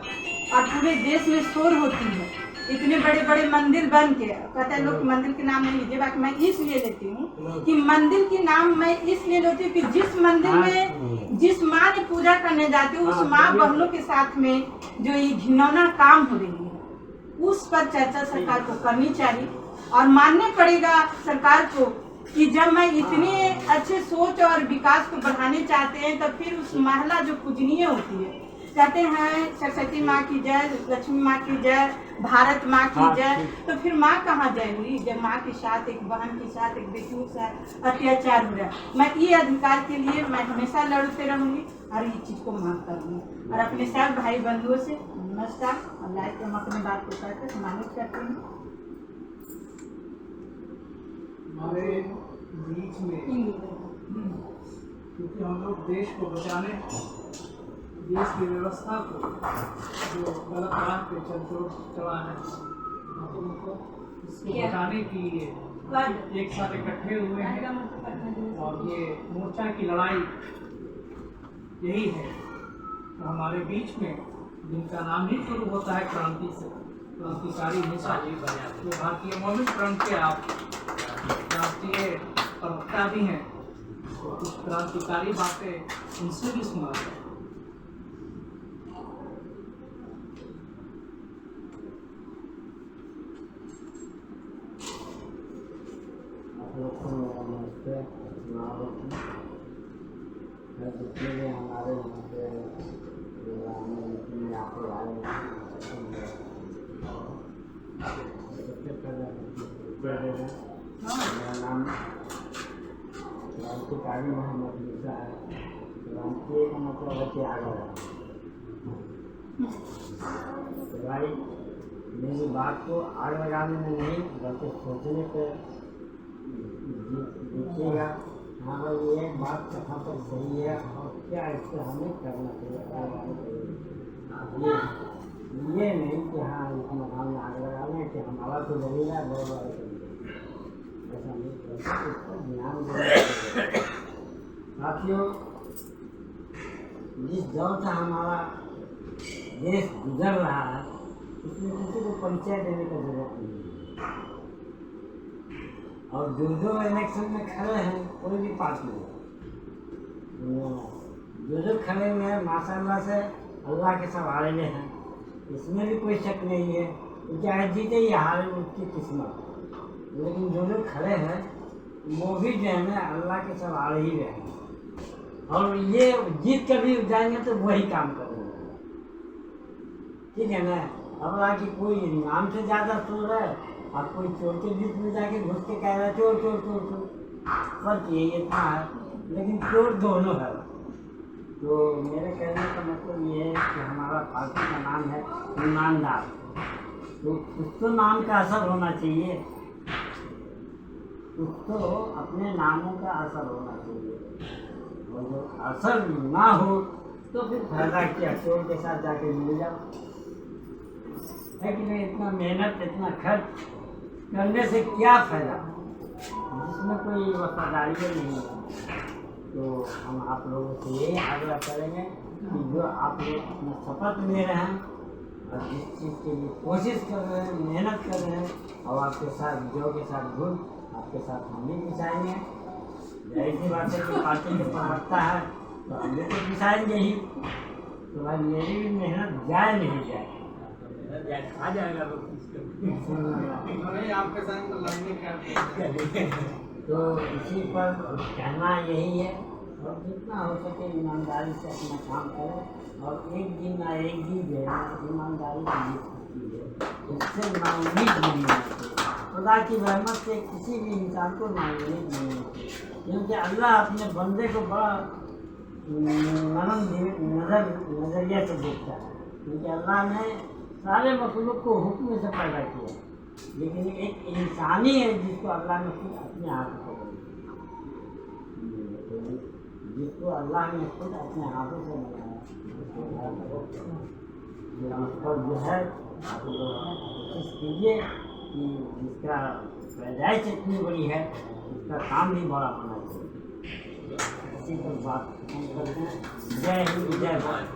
और पूरे देश में शोर होती है, इतने बड़े बड़े मंदिर बन के, कहते हैं लोग मंदिर के नाम नहीं लीजिएगा, मैं इसलिए लेती हूँ कि मंदिर के नाम मैं इसलिए लेती हूँ कि जिस मंदिर में जिस माँ ने पूजा करने जाती हूँ उस माँ बहनों के साथ में जो ये घिनौना काम हो रही है उस पर चर्चा सरकार को करनी चाहिए। और मानना पड़ेगा सरकार को कि जब मैं इतने अच्छे सोच और विकास को बढ़ाने चाहते हैं तो फिर उस महिला जो पूजनीय होती है, कहते हैं सरस्वती माँ की जय, लक्ष्मी माँ की जय, भारत माँ की जय, तो फिर माँ कहाँ जय हुई जब माँ के साथ, एक बहन के साथ, एक बेटी के साथ अत्याचार हो रहा है। मैं ये अधिकार के लिए मैं हमेशा लड़ते रहूँगी और ये चीज़ को मांग करूँगी। और अपने सब भाई बंधुओं से नमस्कार और लाइक हम अपने बात को कहकर सम्मानित करते हैं। हमारे बीच में क्योंकि हम लोग देश को बचाने, देश की व्यवस्था को जो गलत राह पे चला है उनको इसको बचाने के लिए एक साथ इकट्ठे हुए हैं। और ये मोर्चा की लड़ाई यही है कि हमारे बीच में जिनका नाम ही शुरू होता है क्रांति से, क्रांतिकारी नेता जो भारतीय वुमेन फ्रंट के आप राष्ट्रीय प्रवक्ता भी हैं, तो कुछ क्रांतिकारी बातें उनसे भी सुना है। नमस्ते। जितने भी हमारे यहाँ पे यहाँ पे आए सबसे पहले मेरा नाम क्रांतिकारी मोहम्मद मूसा है। क्रांति का मतलब है कि आगे भाई मेरी बात को आग लगाने में नहीं बल्कि सोचने पर देखिएगा। हाँ भाई ये बात कहाँ पर सही है और क्या इससे हमें करना चाहिए। ये नहीं कि हाँ इसमें हम आग लगा लें कि हमारा तो लगेगा बहुत बार ऐसा नहीं करता, इस पर ध्यान देना। साथियों, जिस दौर से हमारा देश गुजर रहा है उसमें किसी को परिचय देने की जरूरत नहीं है। और जो इलेक्शन में खड़े हैं कोई भी पार्टी जो खड़े हुए हैं माशाल्लाह से अल्लाह के सवारे में हैं, इसमें भी कोई शक नहीं है। चाहे जीते या हारे उसकी किस्मत। लेकिन जो लोग खड़े हैं वो भी जो है ना अल्लाह के सवाल ही रहे हैं, और ये जीत कर भी जाएंगे तो वही काम करेंगे, ठीक है ना। अब कि कोई नाम से ज़्यादा चोर है और कोई चोर के बीच में जाके घुस के कह रहा है चोर चोर चोर चोर, फर्क ये इतना है, लेकिन चोर दोनों है। तो मेरे कहने का मतलब ये है कि हमारा पार्टी का नाम है ईमानदार, तो कुछ तो नाम का असर होना चाहिए, कुछ तो अपने नामों का असर होना चाहिए, और जो असर ना हो तो फिर फायदा क्या, चोर के साथ जाके मिल जाओ, है कि नहीं। इतना मेहनत इतना खर्च करने से क्या फायदा जिसमें कोई वफादारी नहीं है। तो हम आप लोगों से यही आग्रह करेंगे कि जो आप लोग अपना शपथ ले रहे हैं और जिस चीज़ के लिए कोशिश कर रहे हैं, मेहनत कर रहे हैं, और आपके साथ जो के साथ घुल आपके साथ हम भी पिसाएंगे। जाहिर सी बात है कि पार्टी के प्रवक्ता है तो हम भी तो पिसाएंगे ही, तो भाई मेरी भी मेहनत जाए नहीं जाए, आ जाएगा तो आपके साथ तो लड़ने का तो इसी पर कहना यही है, और जितना हो सके ईमानदारी से अपना काम करें, और एक दिन ना एक दिन जो है ना ईमानदारी की जीत है, इससे नाउम्मीद नहीं होना चाहिए। खुदा की रहमत से किसी भी इंसान को नाउम्मीद नहीं होना चाहिए, क्योंकि अल्लाह अपने बंदे को बड़ा नरम नज़रिया से देखता है, क्योंकि अल्लाह ने सारे मखलूक को हुक्म से पैदा किया, लेकिन एक इंसानी है जिसको अल्लाह ने खुद अपने हाथ से बनाया, जिसको अल्लाह ने खुद अपने हाथों से बनाया, और जो है आप लोग कोशिश कीजिए कि जिसका पैदाइश इतनी बड़ी है उसका काम भी बड़ा होना चाहिए। इसी पर बात हम करते हैं। जय हिंद जय भारत।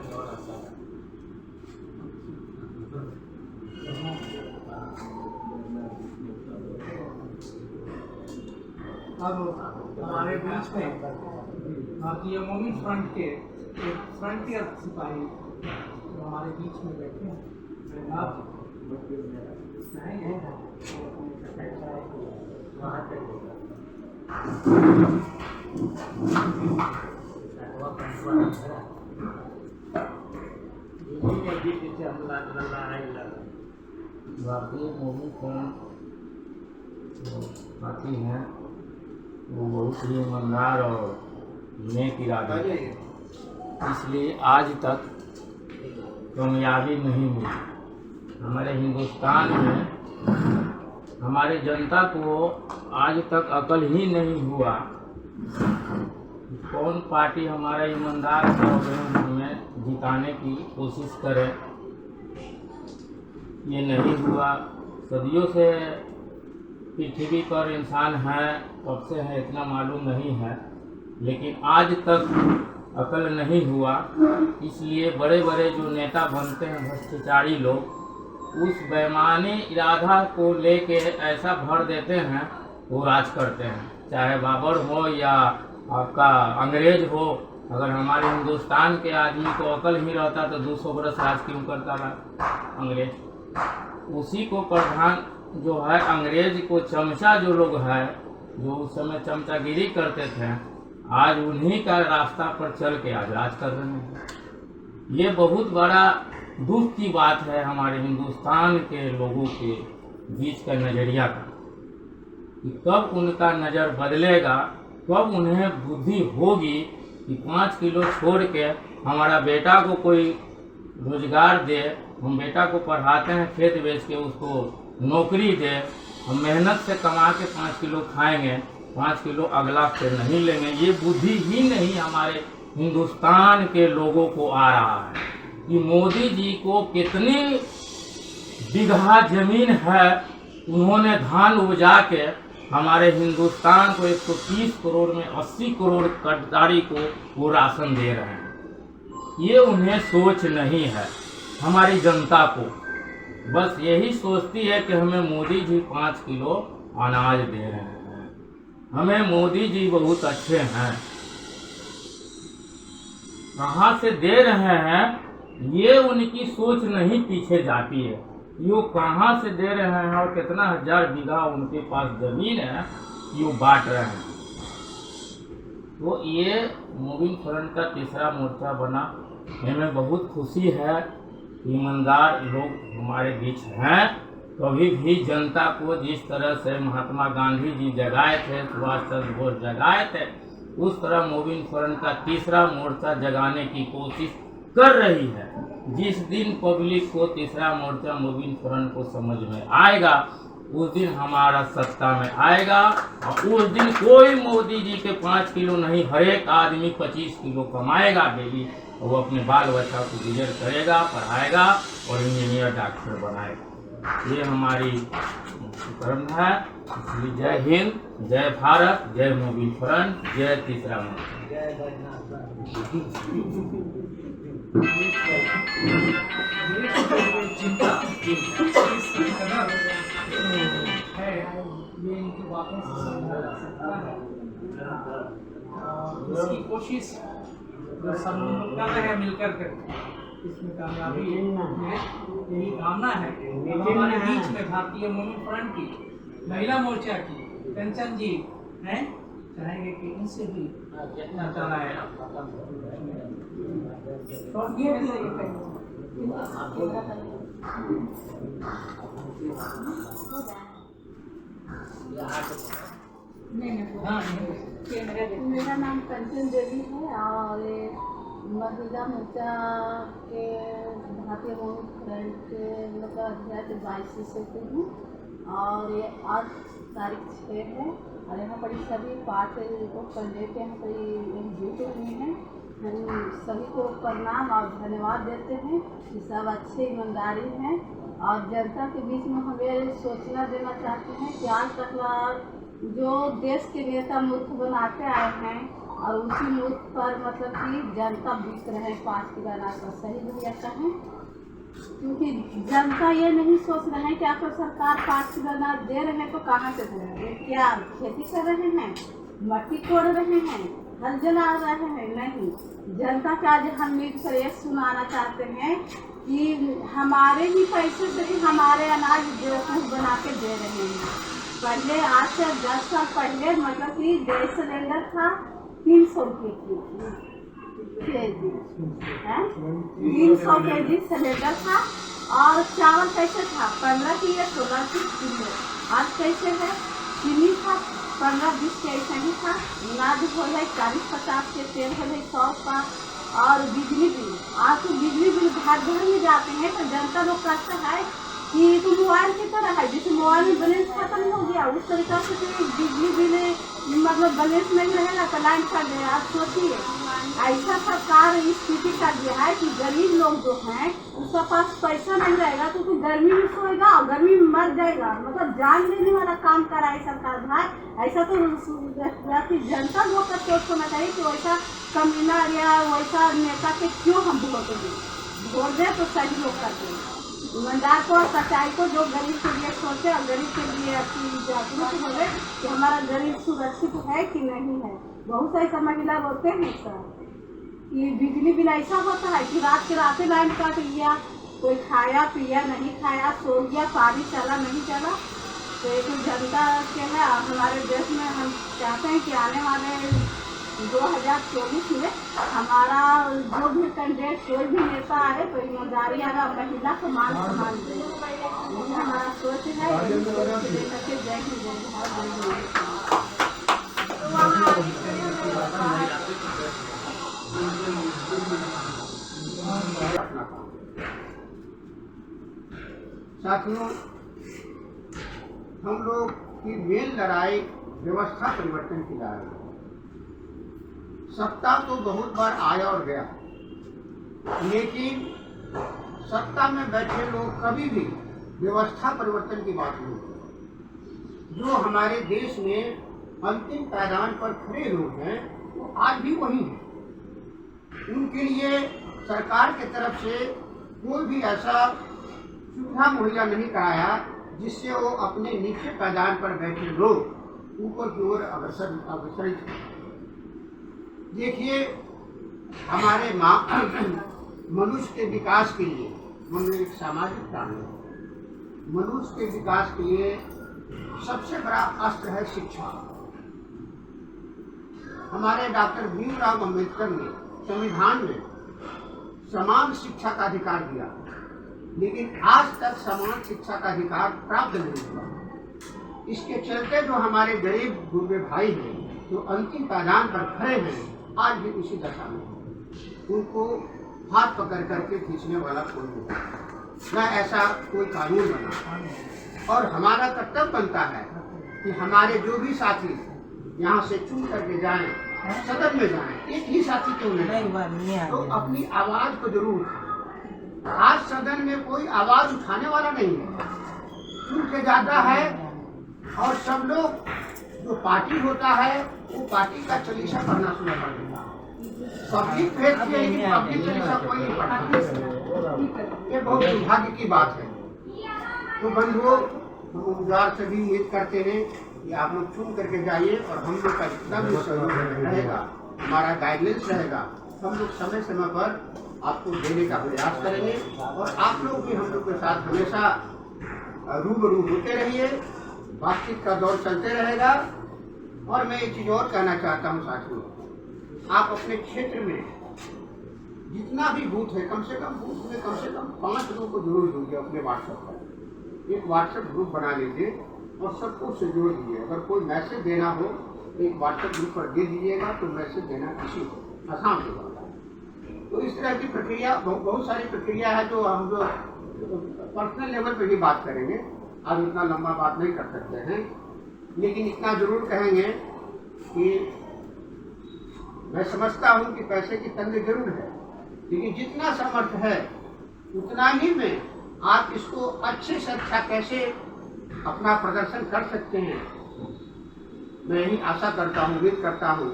अब हमारे बीच में भारतीय मोमिन फ्रंट के एक फ्रंटियर सिपाही जो हमारे बीच में बैठे हैं, आप भारतीय मोमिन फ्रंट पार्टी हैं वो बहुत ही ईमानदार और नेक इरादे, इसलिए आज तक कामयाबी नहीं मिली। हमारे हिंदुस्तान में हमारी जनता को आज तक अकल ही नहीं हुआ कौन पार्टी हमारा ईमानदार हमें जिताने की कोशिश करे। ये नहीं हुआ। सदियों से पृथ्वी पर इंसान है, कब से है इतना मालूम नहीं है, लेकिन आज तक अकल नहीं हुआ। इसलिए बड़े बड़े जो नेता बनते हैं भ्रष्टाचारी लोग, उस बेईमानी इरादा को लेके ऐसा भर देते हैं वो राज करते हैं। चाहे बाबर हो या आपका अंग्रेज हो, अगर हमारे हिंदुस्तान के आदमी को अकल ही रहता तो 200 बरस राज क्यों करता रहा अंग्रेज। उसी को प्रधान जो है अंग्रेज को चमचा जो लोग हैं जो उस समय चमचागिरी करते थे, आज उन्हीं का रास्ता पर चल के आज राज कर रहे हैं। ये बहुत बड़ा दुख की बात है हमारे हिंदुस्तान के लोगों के बीच का नज़रिया का, कि कब उनका नज़र बदलेगा, कब उन्हें बुद्धि होगी कि 5 किलो छोड़ के हमारा बेटा को कोई रोजगार दे। हम बेटा को पढ़ाते हैं, खेत बेच के उसको नौकरी दे, हम मेहनत से कमा के 5 किलो खाएंगे, 5 किलो अगला से नहीं लेंगे। ये बुद्धि ही नहीं हमारे हिंदुस्तान के लोगों को आ रहा है कि मोदी जी को कितनी बीघा जमीन है, उन्होंने धान उपजा के हमारे हिंदुस्तान को 130 करोड़ में 80 करोड़ कर्जदारी को वो राशन दे रहे हैं। ये उन्हें सोच नहीं है। हमारी जनता को बस यही सोचती है कि हमें मोदी जी 5 किलो अनाज दे रहे हैं, हमें मोदी जी बहुत अच्छे हैं। कहाँ से दे रहे हैं ये उनकी सोच नहीं पीछे जाती है। यो कहाँ से दे रहे हैं और कितना हजार बीघा उनके पास जमीन है यो बांट रहे हैं। तो ये मूविंग फ्रंट का तीसरा मोर्चा बना, हमें बहुत खुशी है। ईमानदार लोग हमारे बीच हैं। कभी भी जनता को जिस तरह से महात्मा गांधी जी जगाए थे, सुभाष चंद्र बोस जगाए थे, उस तरह मूविंग फ्रंट का तीसरा मोर्चा जगाने की कोशिश कर रही है। जिस दिन पब्लिक को तीसरा मोर्चा मूविंग फ्रंट को समझ में आएगा उस दिन हमारा सत्ता में आएगा, और उस दिन कोई मोदी जी के 5 किलो नहीं, हर एक आदमी 25 किलो कमाएगा डेली, और वो अपने बाल बच्चा को गुजर करेगा, पढ़ाएगा और इंजीनियर डॉक्टर बनाएगा। ये हमारी कर्म है। इसलिए जय हिंद, जय भारत, जय मूविंग फ्रंट, जय तीसरा मोर्चा। जय बैजनाथ चिंता इस कदर है, ये इनकी बातों से समझा जा सकता है। और इसकी कोशिश जो सब लोग कर रहे हैं मिलकर के, इसमें कामयाबी यही कामना है। हमारे बीच में भारतीय मूविंग फ्रंट की महिला मोर्चा की कंचन जी हैं, चाहेंगे कि इनसे भी जितना है मेरा नाम कंचन देवी है और महिला मोर्चा के भारतीय मूविंग फ्रंट के मतलब अध्यक्ष 22 से हूँ, और ये 8 तारीख 6 है, और यहाँ पर सभी पार्टी को कैंडिडेट यहाँ पर जुटे हुए हैं। हम सभी को प्रणाम और धन्यवाद देते हैं कि सब अच्छे ईमानदारी हैं, और जनता के बीच में हमें सोचना देना चाहते हैं कि आज तक जो देश के नेता मूर्ख बनाते आए हैं और उसी मूर्ख पर मतलब कि जनता बीत रहे हैं 5 किलो अनाज का। सही भैया कहें, क्योंकि जनता ये नहीं सोच रहे हैं कि आपको सरकार 5 किलो अनाज दे रहे हैं तो कहाँ से दे रहे हैं, क्या खेती कर रहे हैं, मट्टी कोड़ रहे हैं, हल जला रहे हैं? नहीं, जनता का आज हम मिलकर ये सुनाना चाहते हैं कि हमारे ही पैसे से ही हमारे अनाज बेवकूफ़ बना के दे रहे हैं। पहले आज से 10 साल पहले मतलब कि गैस सिलेंडर था 300 रुपये के जी, 300 के जी सिलेंडर था, और चावल कैसे था 15 की या 16 की किलो। आज कैसे है? चीनी था 15-20 के ऐसा ही था, अनाज हो है 40-50 के, तेल हो है 100 का, और बिजली बिल आज तो बिजली बिल घर में जाते हैं तो जनता लोग कहते हैं कि तो मोबाइल की तरह है, जैसे मोबाइल में बैलेंस खत्म हो गया उस तरीका से बिजली बिल मतलब बैलेंस नहीं रहेगा तो लाइन कर दे। आप सोचिए ऐसा सरकार स्थिति कर दिया है कि गरीब लोग जो हैं उसके पास पैसा नहीं रहेगा तो गर्मी में सोएगा और गर्मी में मर जाएगा, मतलब जान लेने वाला काम करा है सरकार भाई। ऐसा तो जनता लोग का सोच होना चाहिए कि वैसा कमीना या वैसा नेता के क्यों हम वोट दें, वोट दें तो सही लोग करते हैं, ईमानदार को, सच्चाई को, जो गरीब के लिए सोचे और गरीब के लिए अच्छी जागरूक बोले कि हमारा गरीब सुरक्षित है कि नहीं है। बहुत से ऐसा महिला बोलते हैं सर कि बिजली बिल ऐसा होता है कि रात के रात लाइन काट लिया, कोई खाया पिया नहीं खाया, सो गया, पानी चला नहीं चला। तो ये तो जनता के है। हमारे देश में हम चाहते हैं कि आने वाले 2024 में हमारा जो भी कैंडिडेट कोई भी नेता आए तो ईमानदारी आगा महिला को मान सम्मान दे, यही हमारा सोच है। जय हिंद, जय भारत, साथियों, हम लोग की मेन लड़ाई व्यवस्था परिवर्तन की लड़ाई है। सत्ता तो बहुत बार आया और गया, लेकिन सत्ता में बैठे लोग कभी भी व्यवस्था परिवर्तन की बात नहीं करते। जो हमारे देश में अंतिम पायदान पर खड़े लोग हैं वो आज भी वही हैं। उनके लिए सरकार के तरफ से कोई भी ऐसा सुविधा मुहैया नहीं कराया जिससे वो अपने नीचे पायदान पर बैठे लोग ऊपर की ओर अग्रसरित। देखिए, हमारे मनुष्य के विकास के लिए हमने एक सामाजिक कानून मनुष्य के विकास के लिए सबसे बड़ा अस्त्र है शिक्षा। हमारे डॉक्टर भीमराव अम्बेडकर ने संविधान में समान शिक्षा का अधिकार दिया, लेकिन आज तक समान शिक्षा का अधिकार प्राप्त नहीं हुआ। इसके चलते जो हमारे गरीब गुरबे भाई हैं, जो अंतिम पायदान पर खड़े हैं, आज भी उसी दशा में हैं। उनको हाथ पकड़ करके खींचने वाला कोई नहीं, न ऐसा कोई कानून बना। और हमारा कर्तव्य बनता है कि हमारे जो भी साथी यहाँ से चुन करके जाएं, सदन में जाएं, एक ही साथी क्यों नहीं, तो अपनी आवाज को जरूर उठाएं। आज सदन में कोई आवाज उठाने वाला नहीं है, चुन के जाता है और सब लोग जो पार्टी होता है वो पार्टी का चालीसा पढ़ना शुरू कर देता है। पब्लिक फेथ के लिए पब्लिक चालीसा कोई नहीं पढ़ता। ये बहुत दुर्भाग्य की बात है। तो बंधुओं, हम उम्मीदवार से भी उम्मीद करते हैं कि आप लोग चुन करके जाइए और हम लोग का जितना भी सहयोग रहेगा, हमारा गाइडलाइंस रहेगा, हम लोग समय समय पर आपको देने का प्रयास करेंगे और आप लोग भी हम लोग के साथ हमेशा रूबरू होते रहिए। बातचीत का दौर चलते रहेगा। और मैं एक चीज़ और कहना चाहता हूँ साथियों, आप अपने क्षेत्र में जितना भी बूथ है, कम से कम बूथ में कम से कम 5 लोगों को जरूर जोड़िए अपने व्हाट्सएप पर। एक व्हाट्सएप ग्रुप बना लीजिए और सबको उससे जोड़ दीजिए। अगर कोई मैसेज देना हो तो एक व्हाट्सएप ग्रुप पर दे दीजिएगा, तो मैसेज देना किसी को आसान हो जाता है। तो इस तरह की प्रक्रिया, बहुत सारी प्रक्रिया है जो हम लोग पर्सनल लेवल पर भी बात करेंगे। आज इतना लंबा बात नहीं कर सकते हैं, लेकिन इतना जरूर कहेंगे कि मैं समझता हूं कि पैसे की तंगी जरूर है, लेकिन जितना समर्थ है उतना ही में आप इसको अच्छे से अच्छा कैसे अपना प्रदर्शन कर सकते हैं। मैं यही आशा करता हूं, उम्मीद करता हूं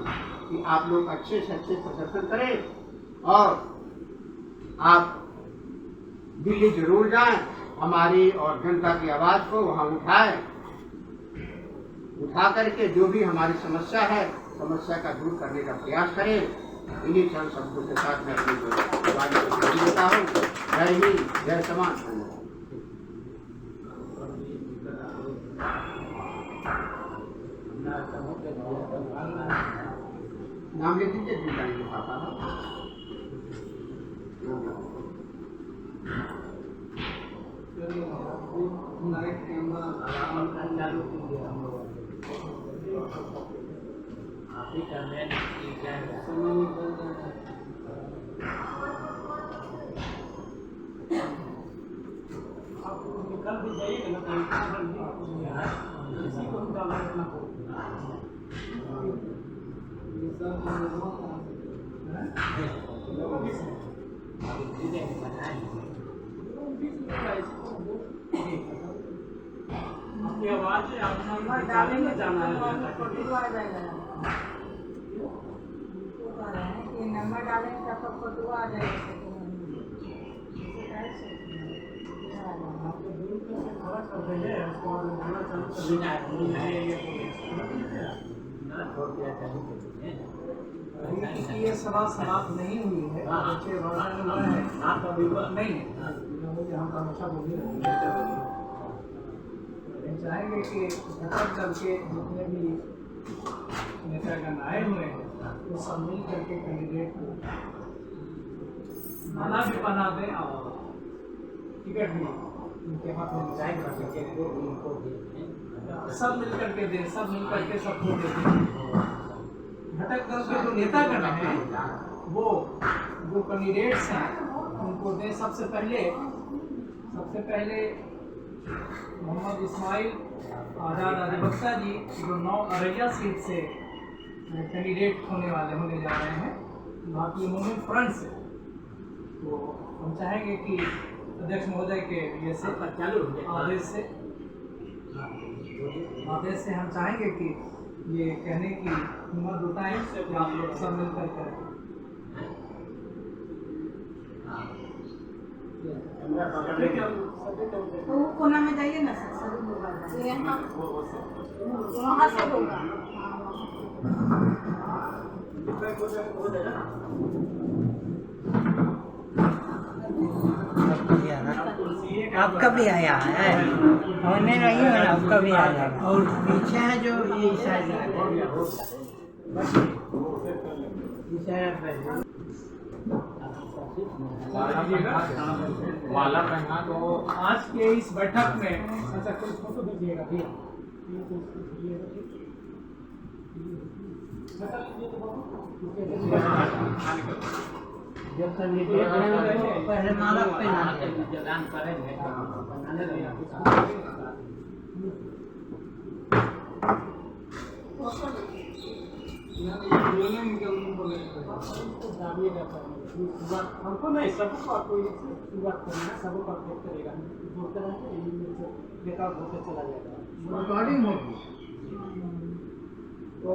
कि आप लोग अच्छे से अच्छे प्रदर्शन करें और आप दिल्ली जरूर जाएं, हमारी और जनता की आवाज़ को वहाँ उठाएं, उठा करके जो भी हमारी समस्या है, समस्या का दूर करने का प्रयास करें। इन्हीं चंद शब्दों के साथ मैं अपनी आवाज़ को छोड़ देता हूँ। जय हिंद, जय समाज। नाम ले दीजिए, जिनका पापा है। आप ही कर रहे कल भी जाइएगा ना, किसी को भी डालना देना आपकी आवाज डालेंगे, जाना है नंबर डालेंगे तब तक फोटो आ जाएगा। ये सभा समाप्त नहीं हुई है, बच्चे वर्णन हुए हैं, आप अभी नहीं है, हम हमेशा बोली चाहेंगे कि ऊपर चल के जितने भी नेतागण आए हुए हैं वो सब मिल करके कैंडिडेट को माला भी बना दें और टिकट भी उनके हाथ में जाए सब मिल करके दें, सब मिल करके सबको दें। घटक दल के जो नेतागण हैं वो जो कैंडिडेट्स हैं उनको दें। सबसे पहले मोहम्मद इस्माइल आज़ाद अधिवक्ता जी जो 9 अररिया सीट से कैंडिडेट होने जा रहे हैं भारतीय मूवमेंट फ्रंट से, तो हम चाहेंगे कि अध्यक्ष महोदय के ये से आदेश से हम चाहेंगे कि ये कहने की हिम्मत जुटाएं कि आप लोग सब मिलकर करें। तो वो कोना में जाइए ना सर, वहाँ से होगा। कुर्सी आपका भी आया है, होने नहीं है, आपका भी आ जाएगा। और पीछे है जो ये साइड माला पहना तो आज के इस बैठक में पहले माला पहना जलान करेंगे हमको नहीं, सबको कोई शुरुआत करना, सबको अपडेट करेगा, जो करेंगे बेकार होकर चला जाएगा। रिकॉर्डिंग होगी तो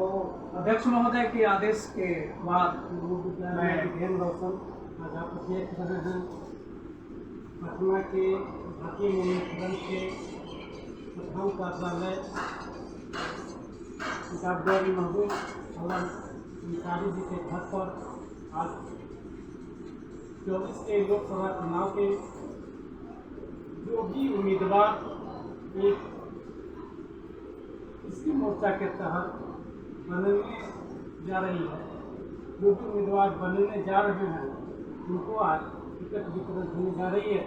अध्यक्ष महोदय के आदेश के बाद मैं रोशन आज आपको देख रहे हैं पटना के भारतीय मूल्यांकन के प्रथम कार्यालय डॉक्टर महबूब आलम अंसारी जी के घर पर आज 24 के लोकसभा चुनाव के जो भी उम्मीदवार एक इसी मोर्चा के तहत बनने जा रही है, जो भी उम्मीदवार बनने जा रहे हैं उनको आज टिकट वितरण होने जा रही है।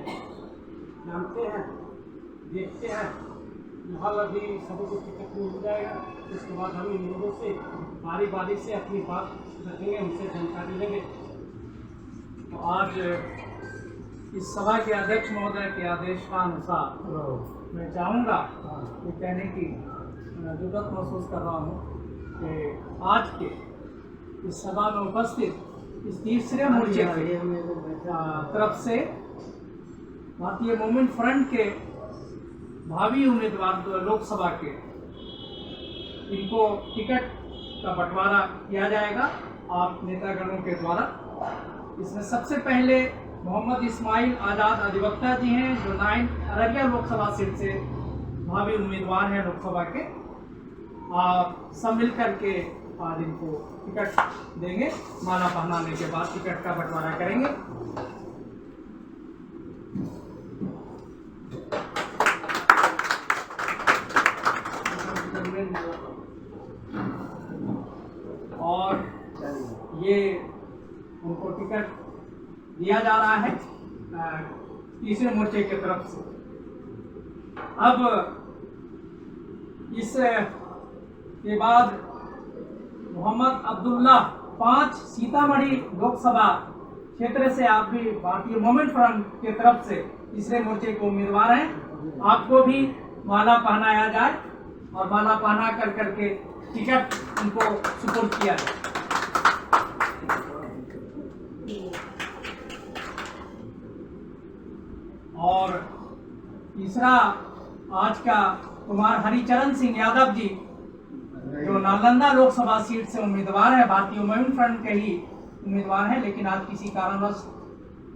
जानते हैं, देखते हैं, फिलहाल अभी सभी को टिकट मिल जाएगा, उसके बाद हम इन लोगों से बारी बारी से अपनी बात रखेंगे, उनसे जानकारी लेंगे। तो आज इस सभा के अध्यक्ष महोदय के आदेश का अनुसार मैं चाहूँगा ये कहने की जरूरत महसूस कर रहा हूँ कि आज के इस सभा में उपस्थित इस तीसरे मोर्चे की तरफ से भारतीय मूवमेंट फ्रंट के भावी उम्मीदवार लोकसभा के इनको टिकट का बंटवारा किया जाएगा आप नेतागणों के द्वारा। इसमें सबसे पहले मोहम्मद इस्माइल आज़ाद अधिवक्ता जी हैं जो 9 अररिया लोकसभा सीट से भावी उम्मीदवार हैं लोकसभा के। आप सब मिल करके आज इनको टिकट देंगे, माला पहनाने के बाद टिकट का बंटवारा करेंगे। और ये उनको टिकट दिया जा रहा है तीसरे मोर्चे की तरफ से। अब इस के बाद मोहम्मद अब्दुल्ला 5 सीतामढ़ी लोकसभा क्षेत्र से आप भी भारतीय मूवमेंट फ्रंट की तरफ से तीसरे मोर्चे के उम्मीदवार हैं। आपको भी माला पहनाया जाए और माला पहना कर करके टिकट उनको सुपुर्द किया जाए। और तीसरा आज का कुमार हरिचरण सिंह यादव जी जो नालंदा लोकसभा सीट से उम्मीदवार है, भारतीय मूवमेंट फ्रंट के ही उम्मीदवार है, लेकिन आज किसी कारणवश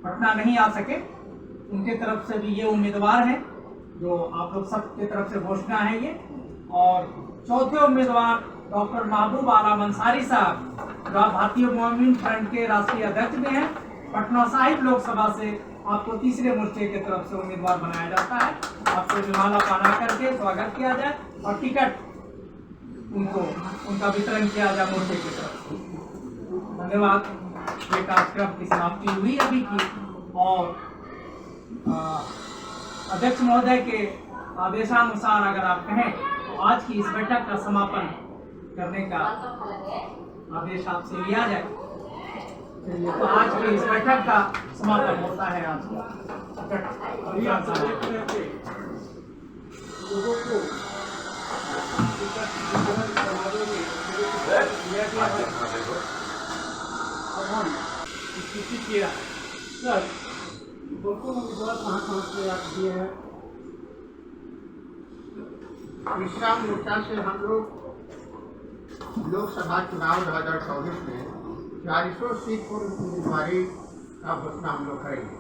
पटना नहीं आ सके। उनके तरफ से भी ये उम्मीदवार हैं जो आप लोग सब की तरफ से घोषणा है ये। और चौथे उम्मीदवार डॉक्टर महबूब आलम अंसारी साहब जो भारतीय मूवमेंट फ्रंट के राष्ट्रीय अध्यक्ष भी हैं, पटना साहिब लोकसभा से आपको तीसरे मोर्चे की तरफ से उम्मीदवार बनाया जाता है। आपको माला पहना करके स्वागत किया जाए और टिकट उनको उनका वितरण किया जाए मोर्चे की तरफ से। धन्यवाद। ये कार्यक्रम की समाप्ति हुई अभी की और अध्यक्ष महोदय के आदेशानुसार अगर आप कहें तो आज की इस बैठक का समापन करने का आदेश आपसे लिया जाए। तो आज की इस बैठक का समापन होता है। आज लोगों को स्थिति किया सर दोनों उम्मीदवार कहाँ से आप दिए हैं? तीसरा मोर्चा से हम लोग लोकसभा चुनाव 2024 में 400 सीट पर उम्मीदवारी का घोषणा हम लोग करेंगे।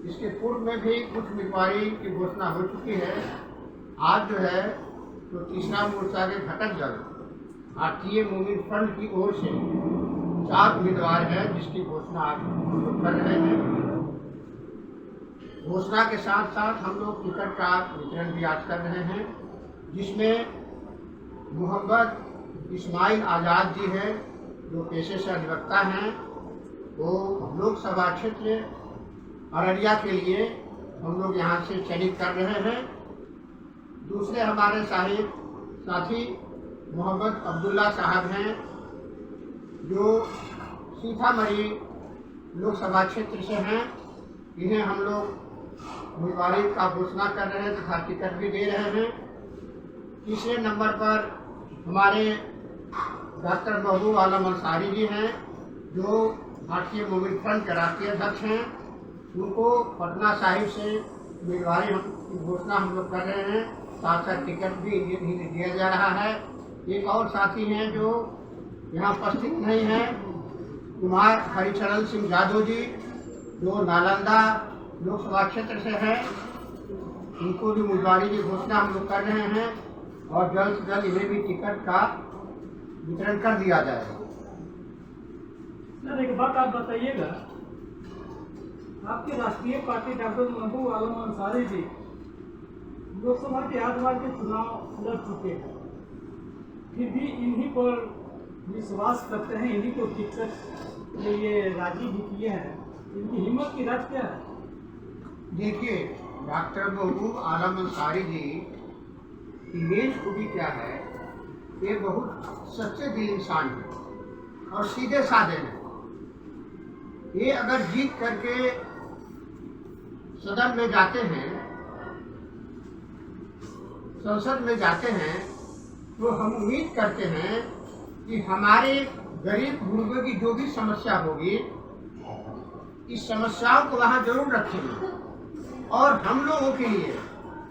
इसके पूर्व में भी कुछ उम्मीदवारी की घोषणा हो चुकी है। आज जो है तो तीसरा मोर्चा के घटक दल भारतीय मूवमेंट फ्रंट की ओर से 4 उम्मीदवार हैं जिसकी घोषणा आज हम लोग कर रहे हैं। घोषणा के साथ साथ हम लोग टिकट का वितरण भी आज कर रहे हैं, जिसमें मोहम्मद इस्माइल आज़ाद जी हैं, जो पेशे से अधिवक्ता हैं, वो लोकसभा क्षेत्र अररिया के लिए हम लोग यहाँ से चयनित कर रहे हैं। दूसरे हमारे साथी मोहम्मद अब्दुल्ला साहब हैं, जो सीतामढ़ी लोकसभा क्षेत्र से हैं। इन्हें हम लोग उम्मीदवारी का घोषणा कर रहे हैं तथा टिकट भी दे रहे हैं। तीसरे नंबर पर हमारे डॉक्टर महबूब आलम अंसारी जी हैं, जो भारतीय मोमिन फ्रंट के राष्ट्रीय अध्यक्ष हैं। उनको पटना साहिब से उम्मीदवारी घोषणा हम लोग कर रहे हैं, साथ साथ टिकट भी इन्हें दिया जा रहा है। एक और साथी हैं जो यहाँ उपस्थित नहीं हैं, कुमार हरिचरण सिंह यादव जी, जो नालंदा लोकसभा क्षेत्र से हैं। उनको भी उम्मीदवारी की घोषणा हम लोग कर रहे हैं और जल्द से जल्द इन्हें भी टिकट का वितरण कर दिया जाएगा। सर, एक बात आप बताइएगा, आपकी राष्ट्रीय पार्टी डॉक्टर महबूब आलम अंसारी जी लोकसभा के 8 बार के चुनाव लड़ चुके हैं, फिर भी इन्हीं पर विश्वास करते हैं, इन्हीं को टिकट के लिए राजी भी किए हैं। इनकी हिम्मत की राज क्या है? देखिए, डॉक्टर महबूब आलम अंसारी जी की मेन खूबी क्या है, ये बहुत सच्चे दिल इंसान है और सीधे साधे हैं। ये अगर जीत करके सदन में जाते हैं, संसद में जाते हैं, तो हम उम्मीद करते हैं कि हमारे गरीब गुरबे की जो भी समस्या होगी, इस समस्याओं को वहाँ जरूर रखेंगे और हम लोगों के लिए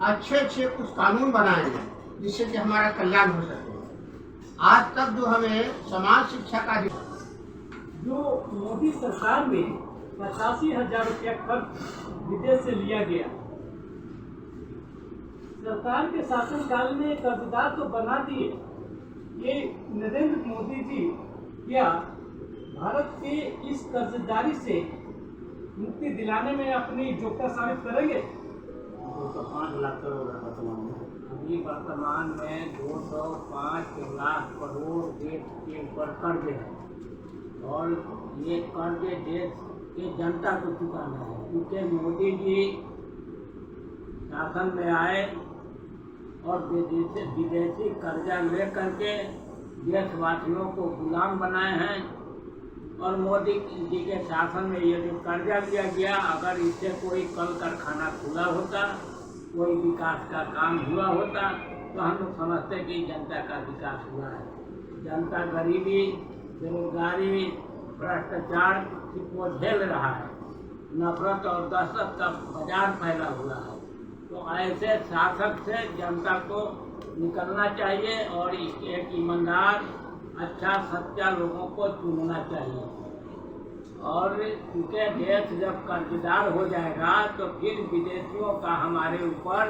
अच्छे अच्छे कुछ कानून बनाएंगे, जिससे कि हमारा कल्याण हो सके। आज तक जो हमें समाज शिक्षा का जो मोदी सरकार में 85,000 रुपया खर्च विदेश से लिया गया, सरकार के शासनकाल में कर्जदार तो बना दिए। ये नरेंद्र मोदी जी क्या भारत के इस कर्जदारी से मुक्ति दिलाने में अपनी योग्यता साबित करेंगे? 205 लाख करोड़ है वर्तमान में। अभी वर्तमान में 205 लाख करोड़ देश के ऊपर कर्ज है और ये कर्ज देश के जनता को चुकाना है, क्योंकि मोदी जी शासन में आए और विदेशी कर्जा ले करके देशवासियों को गुलाम बनाए हैं। और मोदी जी के शासन में ये जो कर्जा लिया गया, अगर इससे कोई कल कारखाना खुला होता, कोई विकास का काम हुआ होता, तो हम लोग समझते कि जनता का विकास हुआ है। जनता गरीबी, बेरोजगारी, भ्रष्टाचार को झेल रहा है, नफरत और दहशत का बाजार फैला हुआ है। तो ऐसे शासक से जनता को निकलना चाहिए और एक ईमानदार, अच्छा सच्चा लोगों को चुनना चाहिए। और क्योंकि देश जब कर्जदार हो जाएगा तो फिर विदेशियों का हमारे ऊपर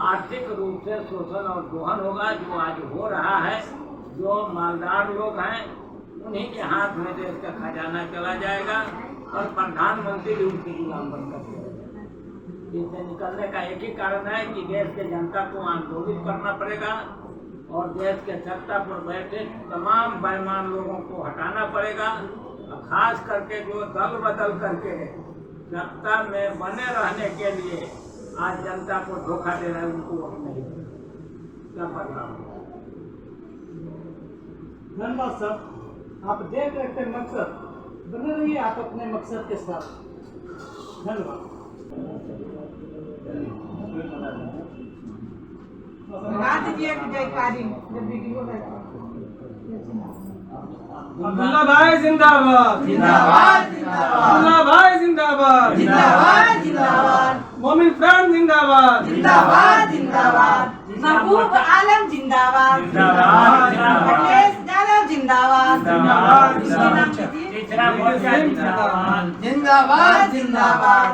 आर्थिक रूप से शोषण और दोहन होगा, जो आज हो रहा है। जो मालदार लोग हैं उन्हीं के हाथ में देश का खजाना चला जाएगा और प्रधानमंत्री भी उनकी गुलाम बनकर जाएगा। इससे निकलने का एक ही कारण है कि देश के जनता को आंदोलित करना पड़ेगा और देश के सत्ता पर बैठे तमाम बेईमान लोगों को हटाना पड़ेगा। खास करके जो दल बदल करके सत्ता में बने रहने के लिए आज जनता को धोखा दे रहा है, उनको वोट नहीं क्या परिणाम होगा। धन्यवाद सर, आप देख रहे थे मकसद, बने रहिए आप अपने मकसद के साथ। धन्यवाद। लगा दीजिए जयकारी जब वीडियो है। अब्दुल्ला भाई जिंदाबाद, जिंदाबाद जिंदाबाद, अब्दुल्ला भाई जिंदाबाद, जिंदाबाद जिंदाबाद, मोमिन फ्रंट जिंदाबाद, जिंदाबाद जिंदाबाद, महबूब आलम जिंदाबाद, अखिलेश यादव जिंदाबाद, तीसरा मोर्चा जिंदाबाद, जिंदाबाद जिंदाबाद,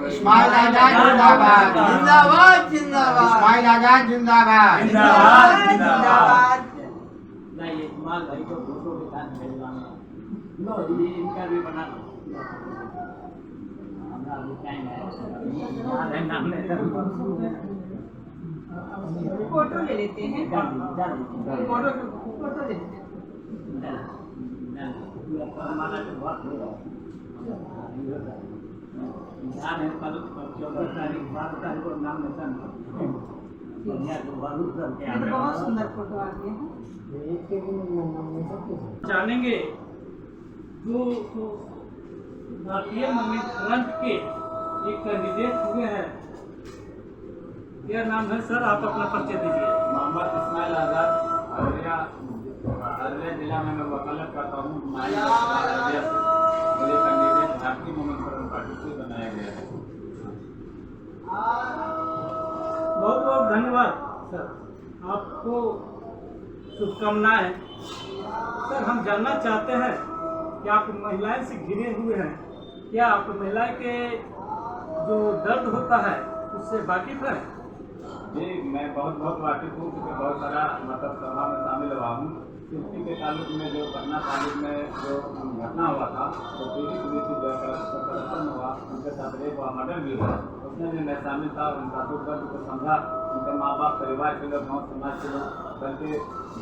इस्माइल आजाद जिंदाबाद, जिंदाबाद जिंदाबाद, इस्माइल आजाद जिंदाबाद, जिंदाबाद जिंदाबाद। नहीं ये माल भाई को फोटो के साथ भेजवाना लो, ये इनका भी बना लो। फोटो ले लेते हैं। फोटो फोटो ले लेते हैं। ये तो बहुत सुंदर फोटो आ गया है। जानेंगे जो भारतीय मूवमेंट फ्रंट के एक कैंडिडेट हुए हैं, क्या नाम है सर? आप अपना परिचय दीजिए। मोहम्मद इस्माइल आज़ाद, अररिया जिला में मैं वकालत करता हूँ। अररिया से मुझे कैंडिडेट भारतीय मूवमेंट फ्रंट पार्टी से बनाया गया है। बहुत बहुत धन्यवाद सर, आपको शुभकामनाएं। सर हम जानना चाहते हैं कि आप महिलाएं से घिरे हुए हैं, क्या आप महिलाएं के जो दर्द होता है उससे वाकिफ है? जी मैं बहुत वाकिफ हूँ, क्योंकि बहुत सारा मतलब सभा में शामिल हुआ हूँ। इसी के ताल्लुक में जो पटना तालुक में जो घटना हुआ था, तो पीड़ित हुई थी, जो करप्शन हुआ, उनके साथ रेप हुआ, मर्डर भी हुआ, उसमें भी मैं शामिल था। उनका दुख दर्द को समझा, उनके माँ बाप, परिवार के लोग, गाँव समाज के लोग, बल्कि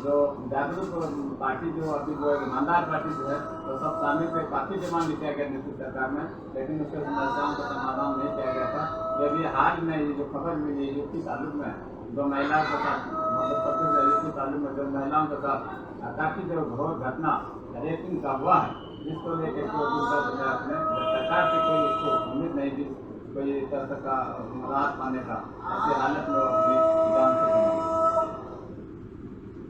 जो जागरूक पार्टी जो अभी जो ईमानदार पार्टी जो है, तो सब शामिल थे। काफ़ी डिमांड किया गया नीतीश सरकार में, लेकिन उसके समस्याओं का समाधान नहीं किया गया था। जब ये हाल में ये जो खबर मिली यूपी तालुक में जो महिलाओं के साथ मध्य प्रदेश यूपी तालुक में जो महिलाओं के साथ काफ़ी जो घोर घटना रेपिंग का हुआ है, जिसको लेकर अपने सरकार से कोई इसको उम्मीद नहीं थी कोई तरह का राहत पाने का, ऐसी हालत में अपनी जान से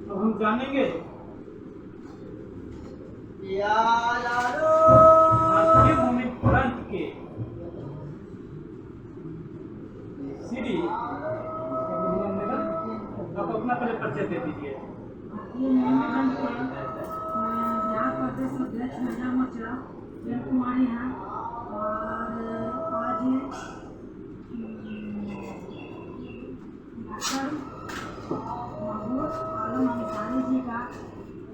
तो हम जानेंगे भारतीय मूवमेंट फ्रंट के श्री, आप अपना पहले परिचय दे दीजिए। बिहार प्रदेश अध्यक्ष महिला मोर्चा प्रेम कुमारी हैं, और आज डॉक्टर महबूब आलम अंसारी जी का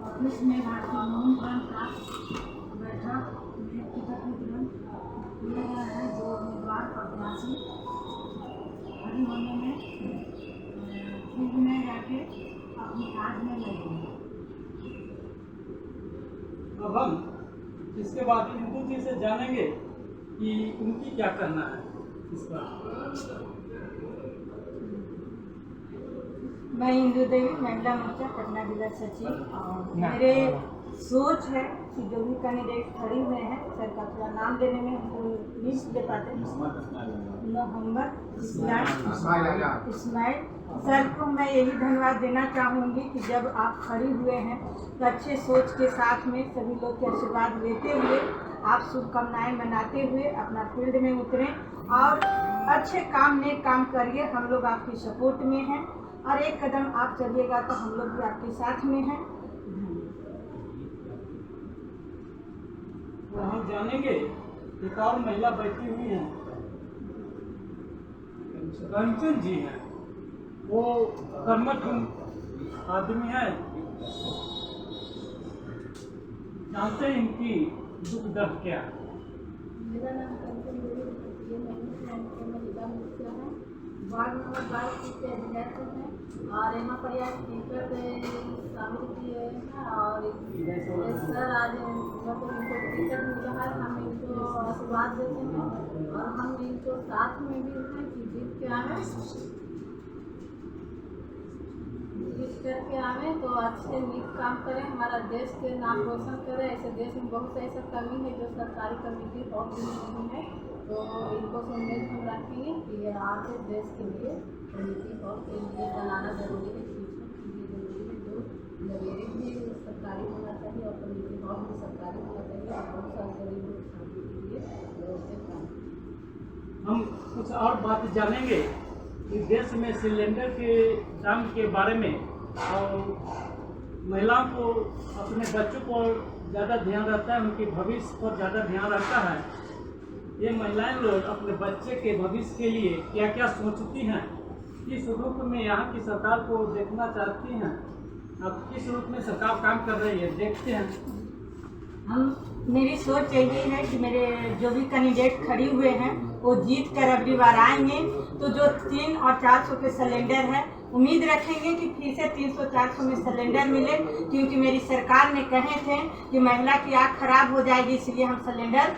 ऑफिस में भारतीय मूवमेंट फ्रंट का बैठक में टिकट वितरण किया गया है। जो उम्मीदवार प्रत्याशी खड़ी होने में फील्ड में जाके अपनी काज में लगे हैं। अब हम इसके बाद इंदु जी से जानेंगे कि उनकी क्या करना है इस पर। मैं इंदु देवी, महिला मोर्चा पटना जिला सचिव, और मेरे सोच है कि जो भी कैंडिडेट खड़ी हुए हैं, सर का पूरा नाम देने में हमको लिस्ट दे पाते हैं। मोहम्मद इस्माइल सर को मैं यही धन्यवाद देना चाहूँगी कि जब आप खड़ी हुए हैं तो अच्छे सोच के साथ में सभी लोग के आशीर्वाद लेते हुए आप शुभकामनाएं मनाते हुए अपना फील्ड में उतरें और अच्छे काम नेक काम करिए। हम लोग आपकी सपोर्ट में हैं और एक कदम आप चलिएगा तो हम लोग भी आपके साथ में हैं। तो हम जानेंगे एक और महिला बैठी हुई हैं, कंचन जी हैं। वो कर्मठ आदमी है, जानते हैं इनकी दुख दर्द क्या है? मेरा नाम कंचन देवी जिला मुखिया है, वार्ड नंबर 22 के अध्यक्ष हैं, और यहाँ पर यह टिकट शामिल किए हैं। और सर आज मतलब इनको टिकट मिला है, हम इनको आशीर्वाद देते हैं और हम इनको साथ में भी हैं कि जीत के आए, जीत करके आवे तो अच्छे नीक काम करें, हमारा देश के नाम रोशन करें। ऐसे देश में बहुत ऐसा कमी है जो सरकारी कमेटी बहुत नहीं है, तो इनको उम्मीद हम रखेंगे कि ये आगे देश के लिए कमेटी बहुत के लिए बनाना जरूरी है, चीज़ें जरूरी है। जो लाइब्रेरी भी सरकारी होना चाहिए और कमेटी हॉल भी सरकारी होना चाहिए, और बहुत सारे गरीब लोग शांति के लिए व्यवस्थित काम। हम कुछ और बात जानेंगे कि देश में सिलेंडर के दाम के बारे में, और महिलाओं को अपने बच्चों पर ज़्यादा ध्यान रहता है, उनके भविष्य पर ज़्यादा ध्यान रहता है। ये महिलाएं लोग अपने बच्चे के भविष्य के लिए क्या क्या सोचती हैं, किस रूप में यहाँ की सरकार को देखना चाहती हैं, अब किस रूप में सरकार काम कर रही है, देखते हैं। मेरी सोच यही है कि मेरे जो भी कैंडिडेट खड़ी हुए हैं वो जीत कर अगली बार आएंगे तो जो 300 और 400 के सिलेंडर है, उम्मीद रखेंगे कि फिर से 300-400 में सिलेंडर मिले, क्योंकि मेरी सरकार ने कहे थे कि महिला की आँख खराब हो जाएगी, इसलिए हम सिलेंडर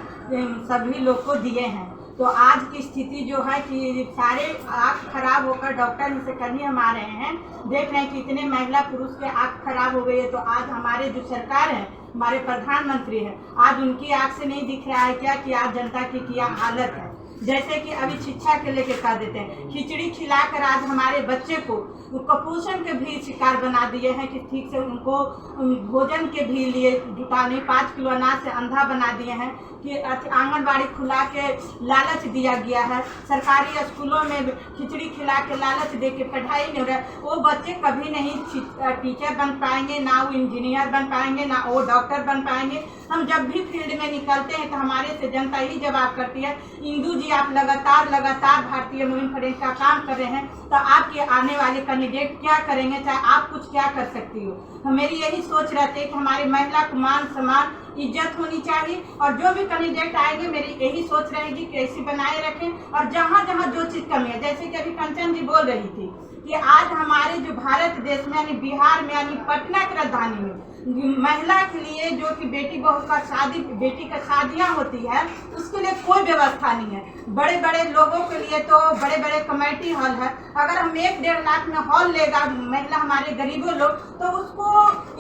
सभी लोग को दिए हैं। तो आज की स्थिति जो है कि सारे आँख खराब होकर डॉक्टर से कल ही हम आ रहे हैं, देख रहे हैं कि इतने महिला पुरुष के आँख खराब हो गई है। तो आज हमारे जो सरकार है, हमारे प्रधानमंत्री हैं, आज उनकी आँख से नहीं दिख रहा है क्या कि आज जनता की क्या हालत है। जैसे कि अभी शिक्षा के लेके कह देते हैं, खिचड़ी खिलाकर आज हमारे बच्चे को कुपोषण के भी शिकार बना दिए हैं कि ठीक से उनको भोजन के भी लिए जुटा नहीं, 5 किलो अनाज से अंधा बना दिए हैं कि आंगनबाड़ी खुला के लालच दिया गया है। सरकारी स्कूलों में खिचड़ी खिला के लालच दे के पढ़ाई नहीं हो रहा है। वो बच्चे कभी नहीं टीचर बन पाएंगे, ना वो इंजीनियर बन पाएंगे, ना वो डॉक्टर बन पाएंगे। हम जब भी फील्ड में निकलते हैं तो हमारे से जनता यही जवाब करती है, इंदू जी आप लगातार भारतीय मुहिम फ्रंट का काम कर रहे हैं, तो आपके आने वाले कैंडिडेट क्या करेंगे, चाहे आप कुछ क्या कर सकती हो। मेरी यही सोच रहती है कि हमारी महिला को मान सम्मान इज्जत होनी चाहिए, और जो भी कैंडिडेट आएंगे मेरी यही सोच रहेगी कि ऐसी बनाए रखें। और जहाँ जहाँ जो चीज़ कमी है, जैसे कि अभी कंचन जी बोल रही थी कि आज हमारे जो भारत देश में यानी बिहार में यानी पटना की राजधानी में महिला के लिए जो कि बेटी का शादियाँ होती है, उसके लिए कोई व्यवस्था नहीं है। बड़े बड़े लोगों के लिए तो बड़े बड़े कमेटी हॉल है, अगर हम 1-1.5 लाख में हॉल लेगा महिला हमारे गरीबों लोग, तो उसको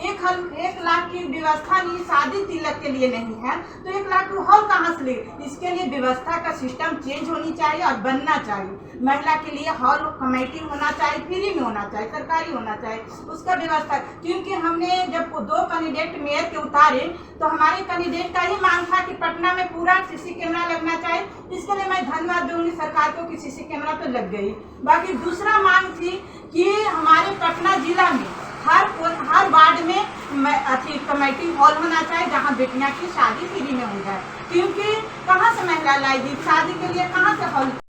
1 लाख की व्यवस्था नहीं, शादी तिलक के लिए नहीं है, तो 1 लाख की हॉल कहाँ से लेगा। इसके लिए व्यवस्था का सिस्टम चेंज होनी चाहिए और बनना चाहिए। महिला के लिए हॉल कमेटी होना चाहिए, फ्री में होना चाहिए, सरकारी होना चाहिए, उसका व्यवस्था। क्योंकि हमने जब 2 कैंडिडेट मेयर के उतारे तो हमारे कैंडिडेट का ही मांग था कि पटना में पूरा सीसी कैमरा लगना चाहिए। इसके लिए मैं धन्यवाद दूंगी सरकार को कि सीसी कैमरा तो लग गई। बाकी दूसरा मांग थी कि हमारे पटना जिला में हर वार्ड में अच्छी कमेटी हॉल होना चाहिए, जहाँ बेटियां की शादी फ्री में हो जाए। क्योंकि कहाँ से महिला लाएगी शादी के लिए, कहाँ से हॉल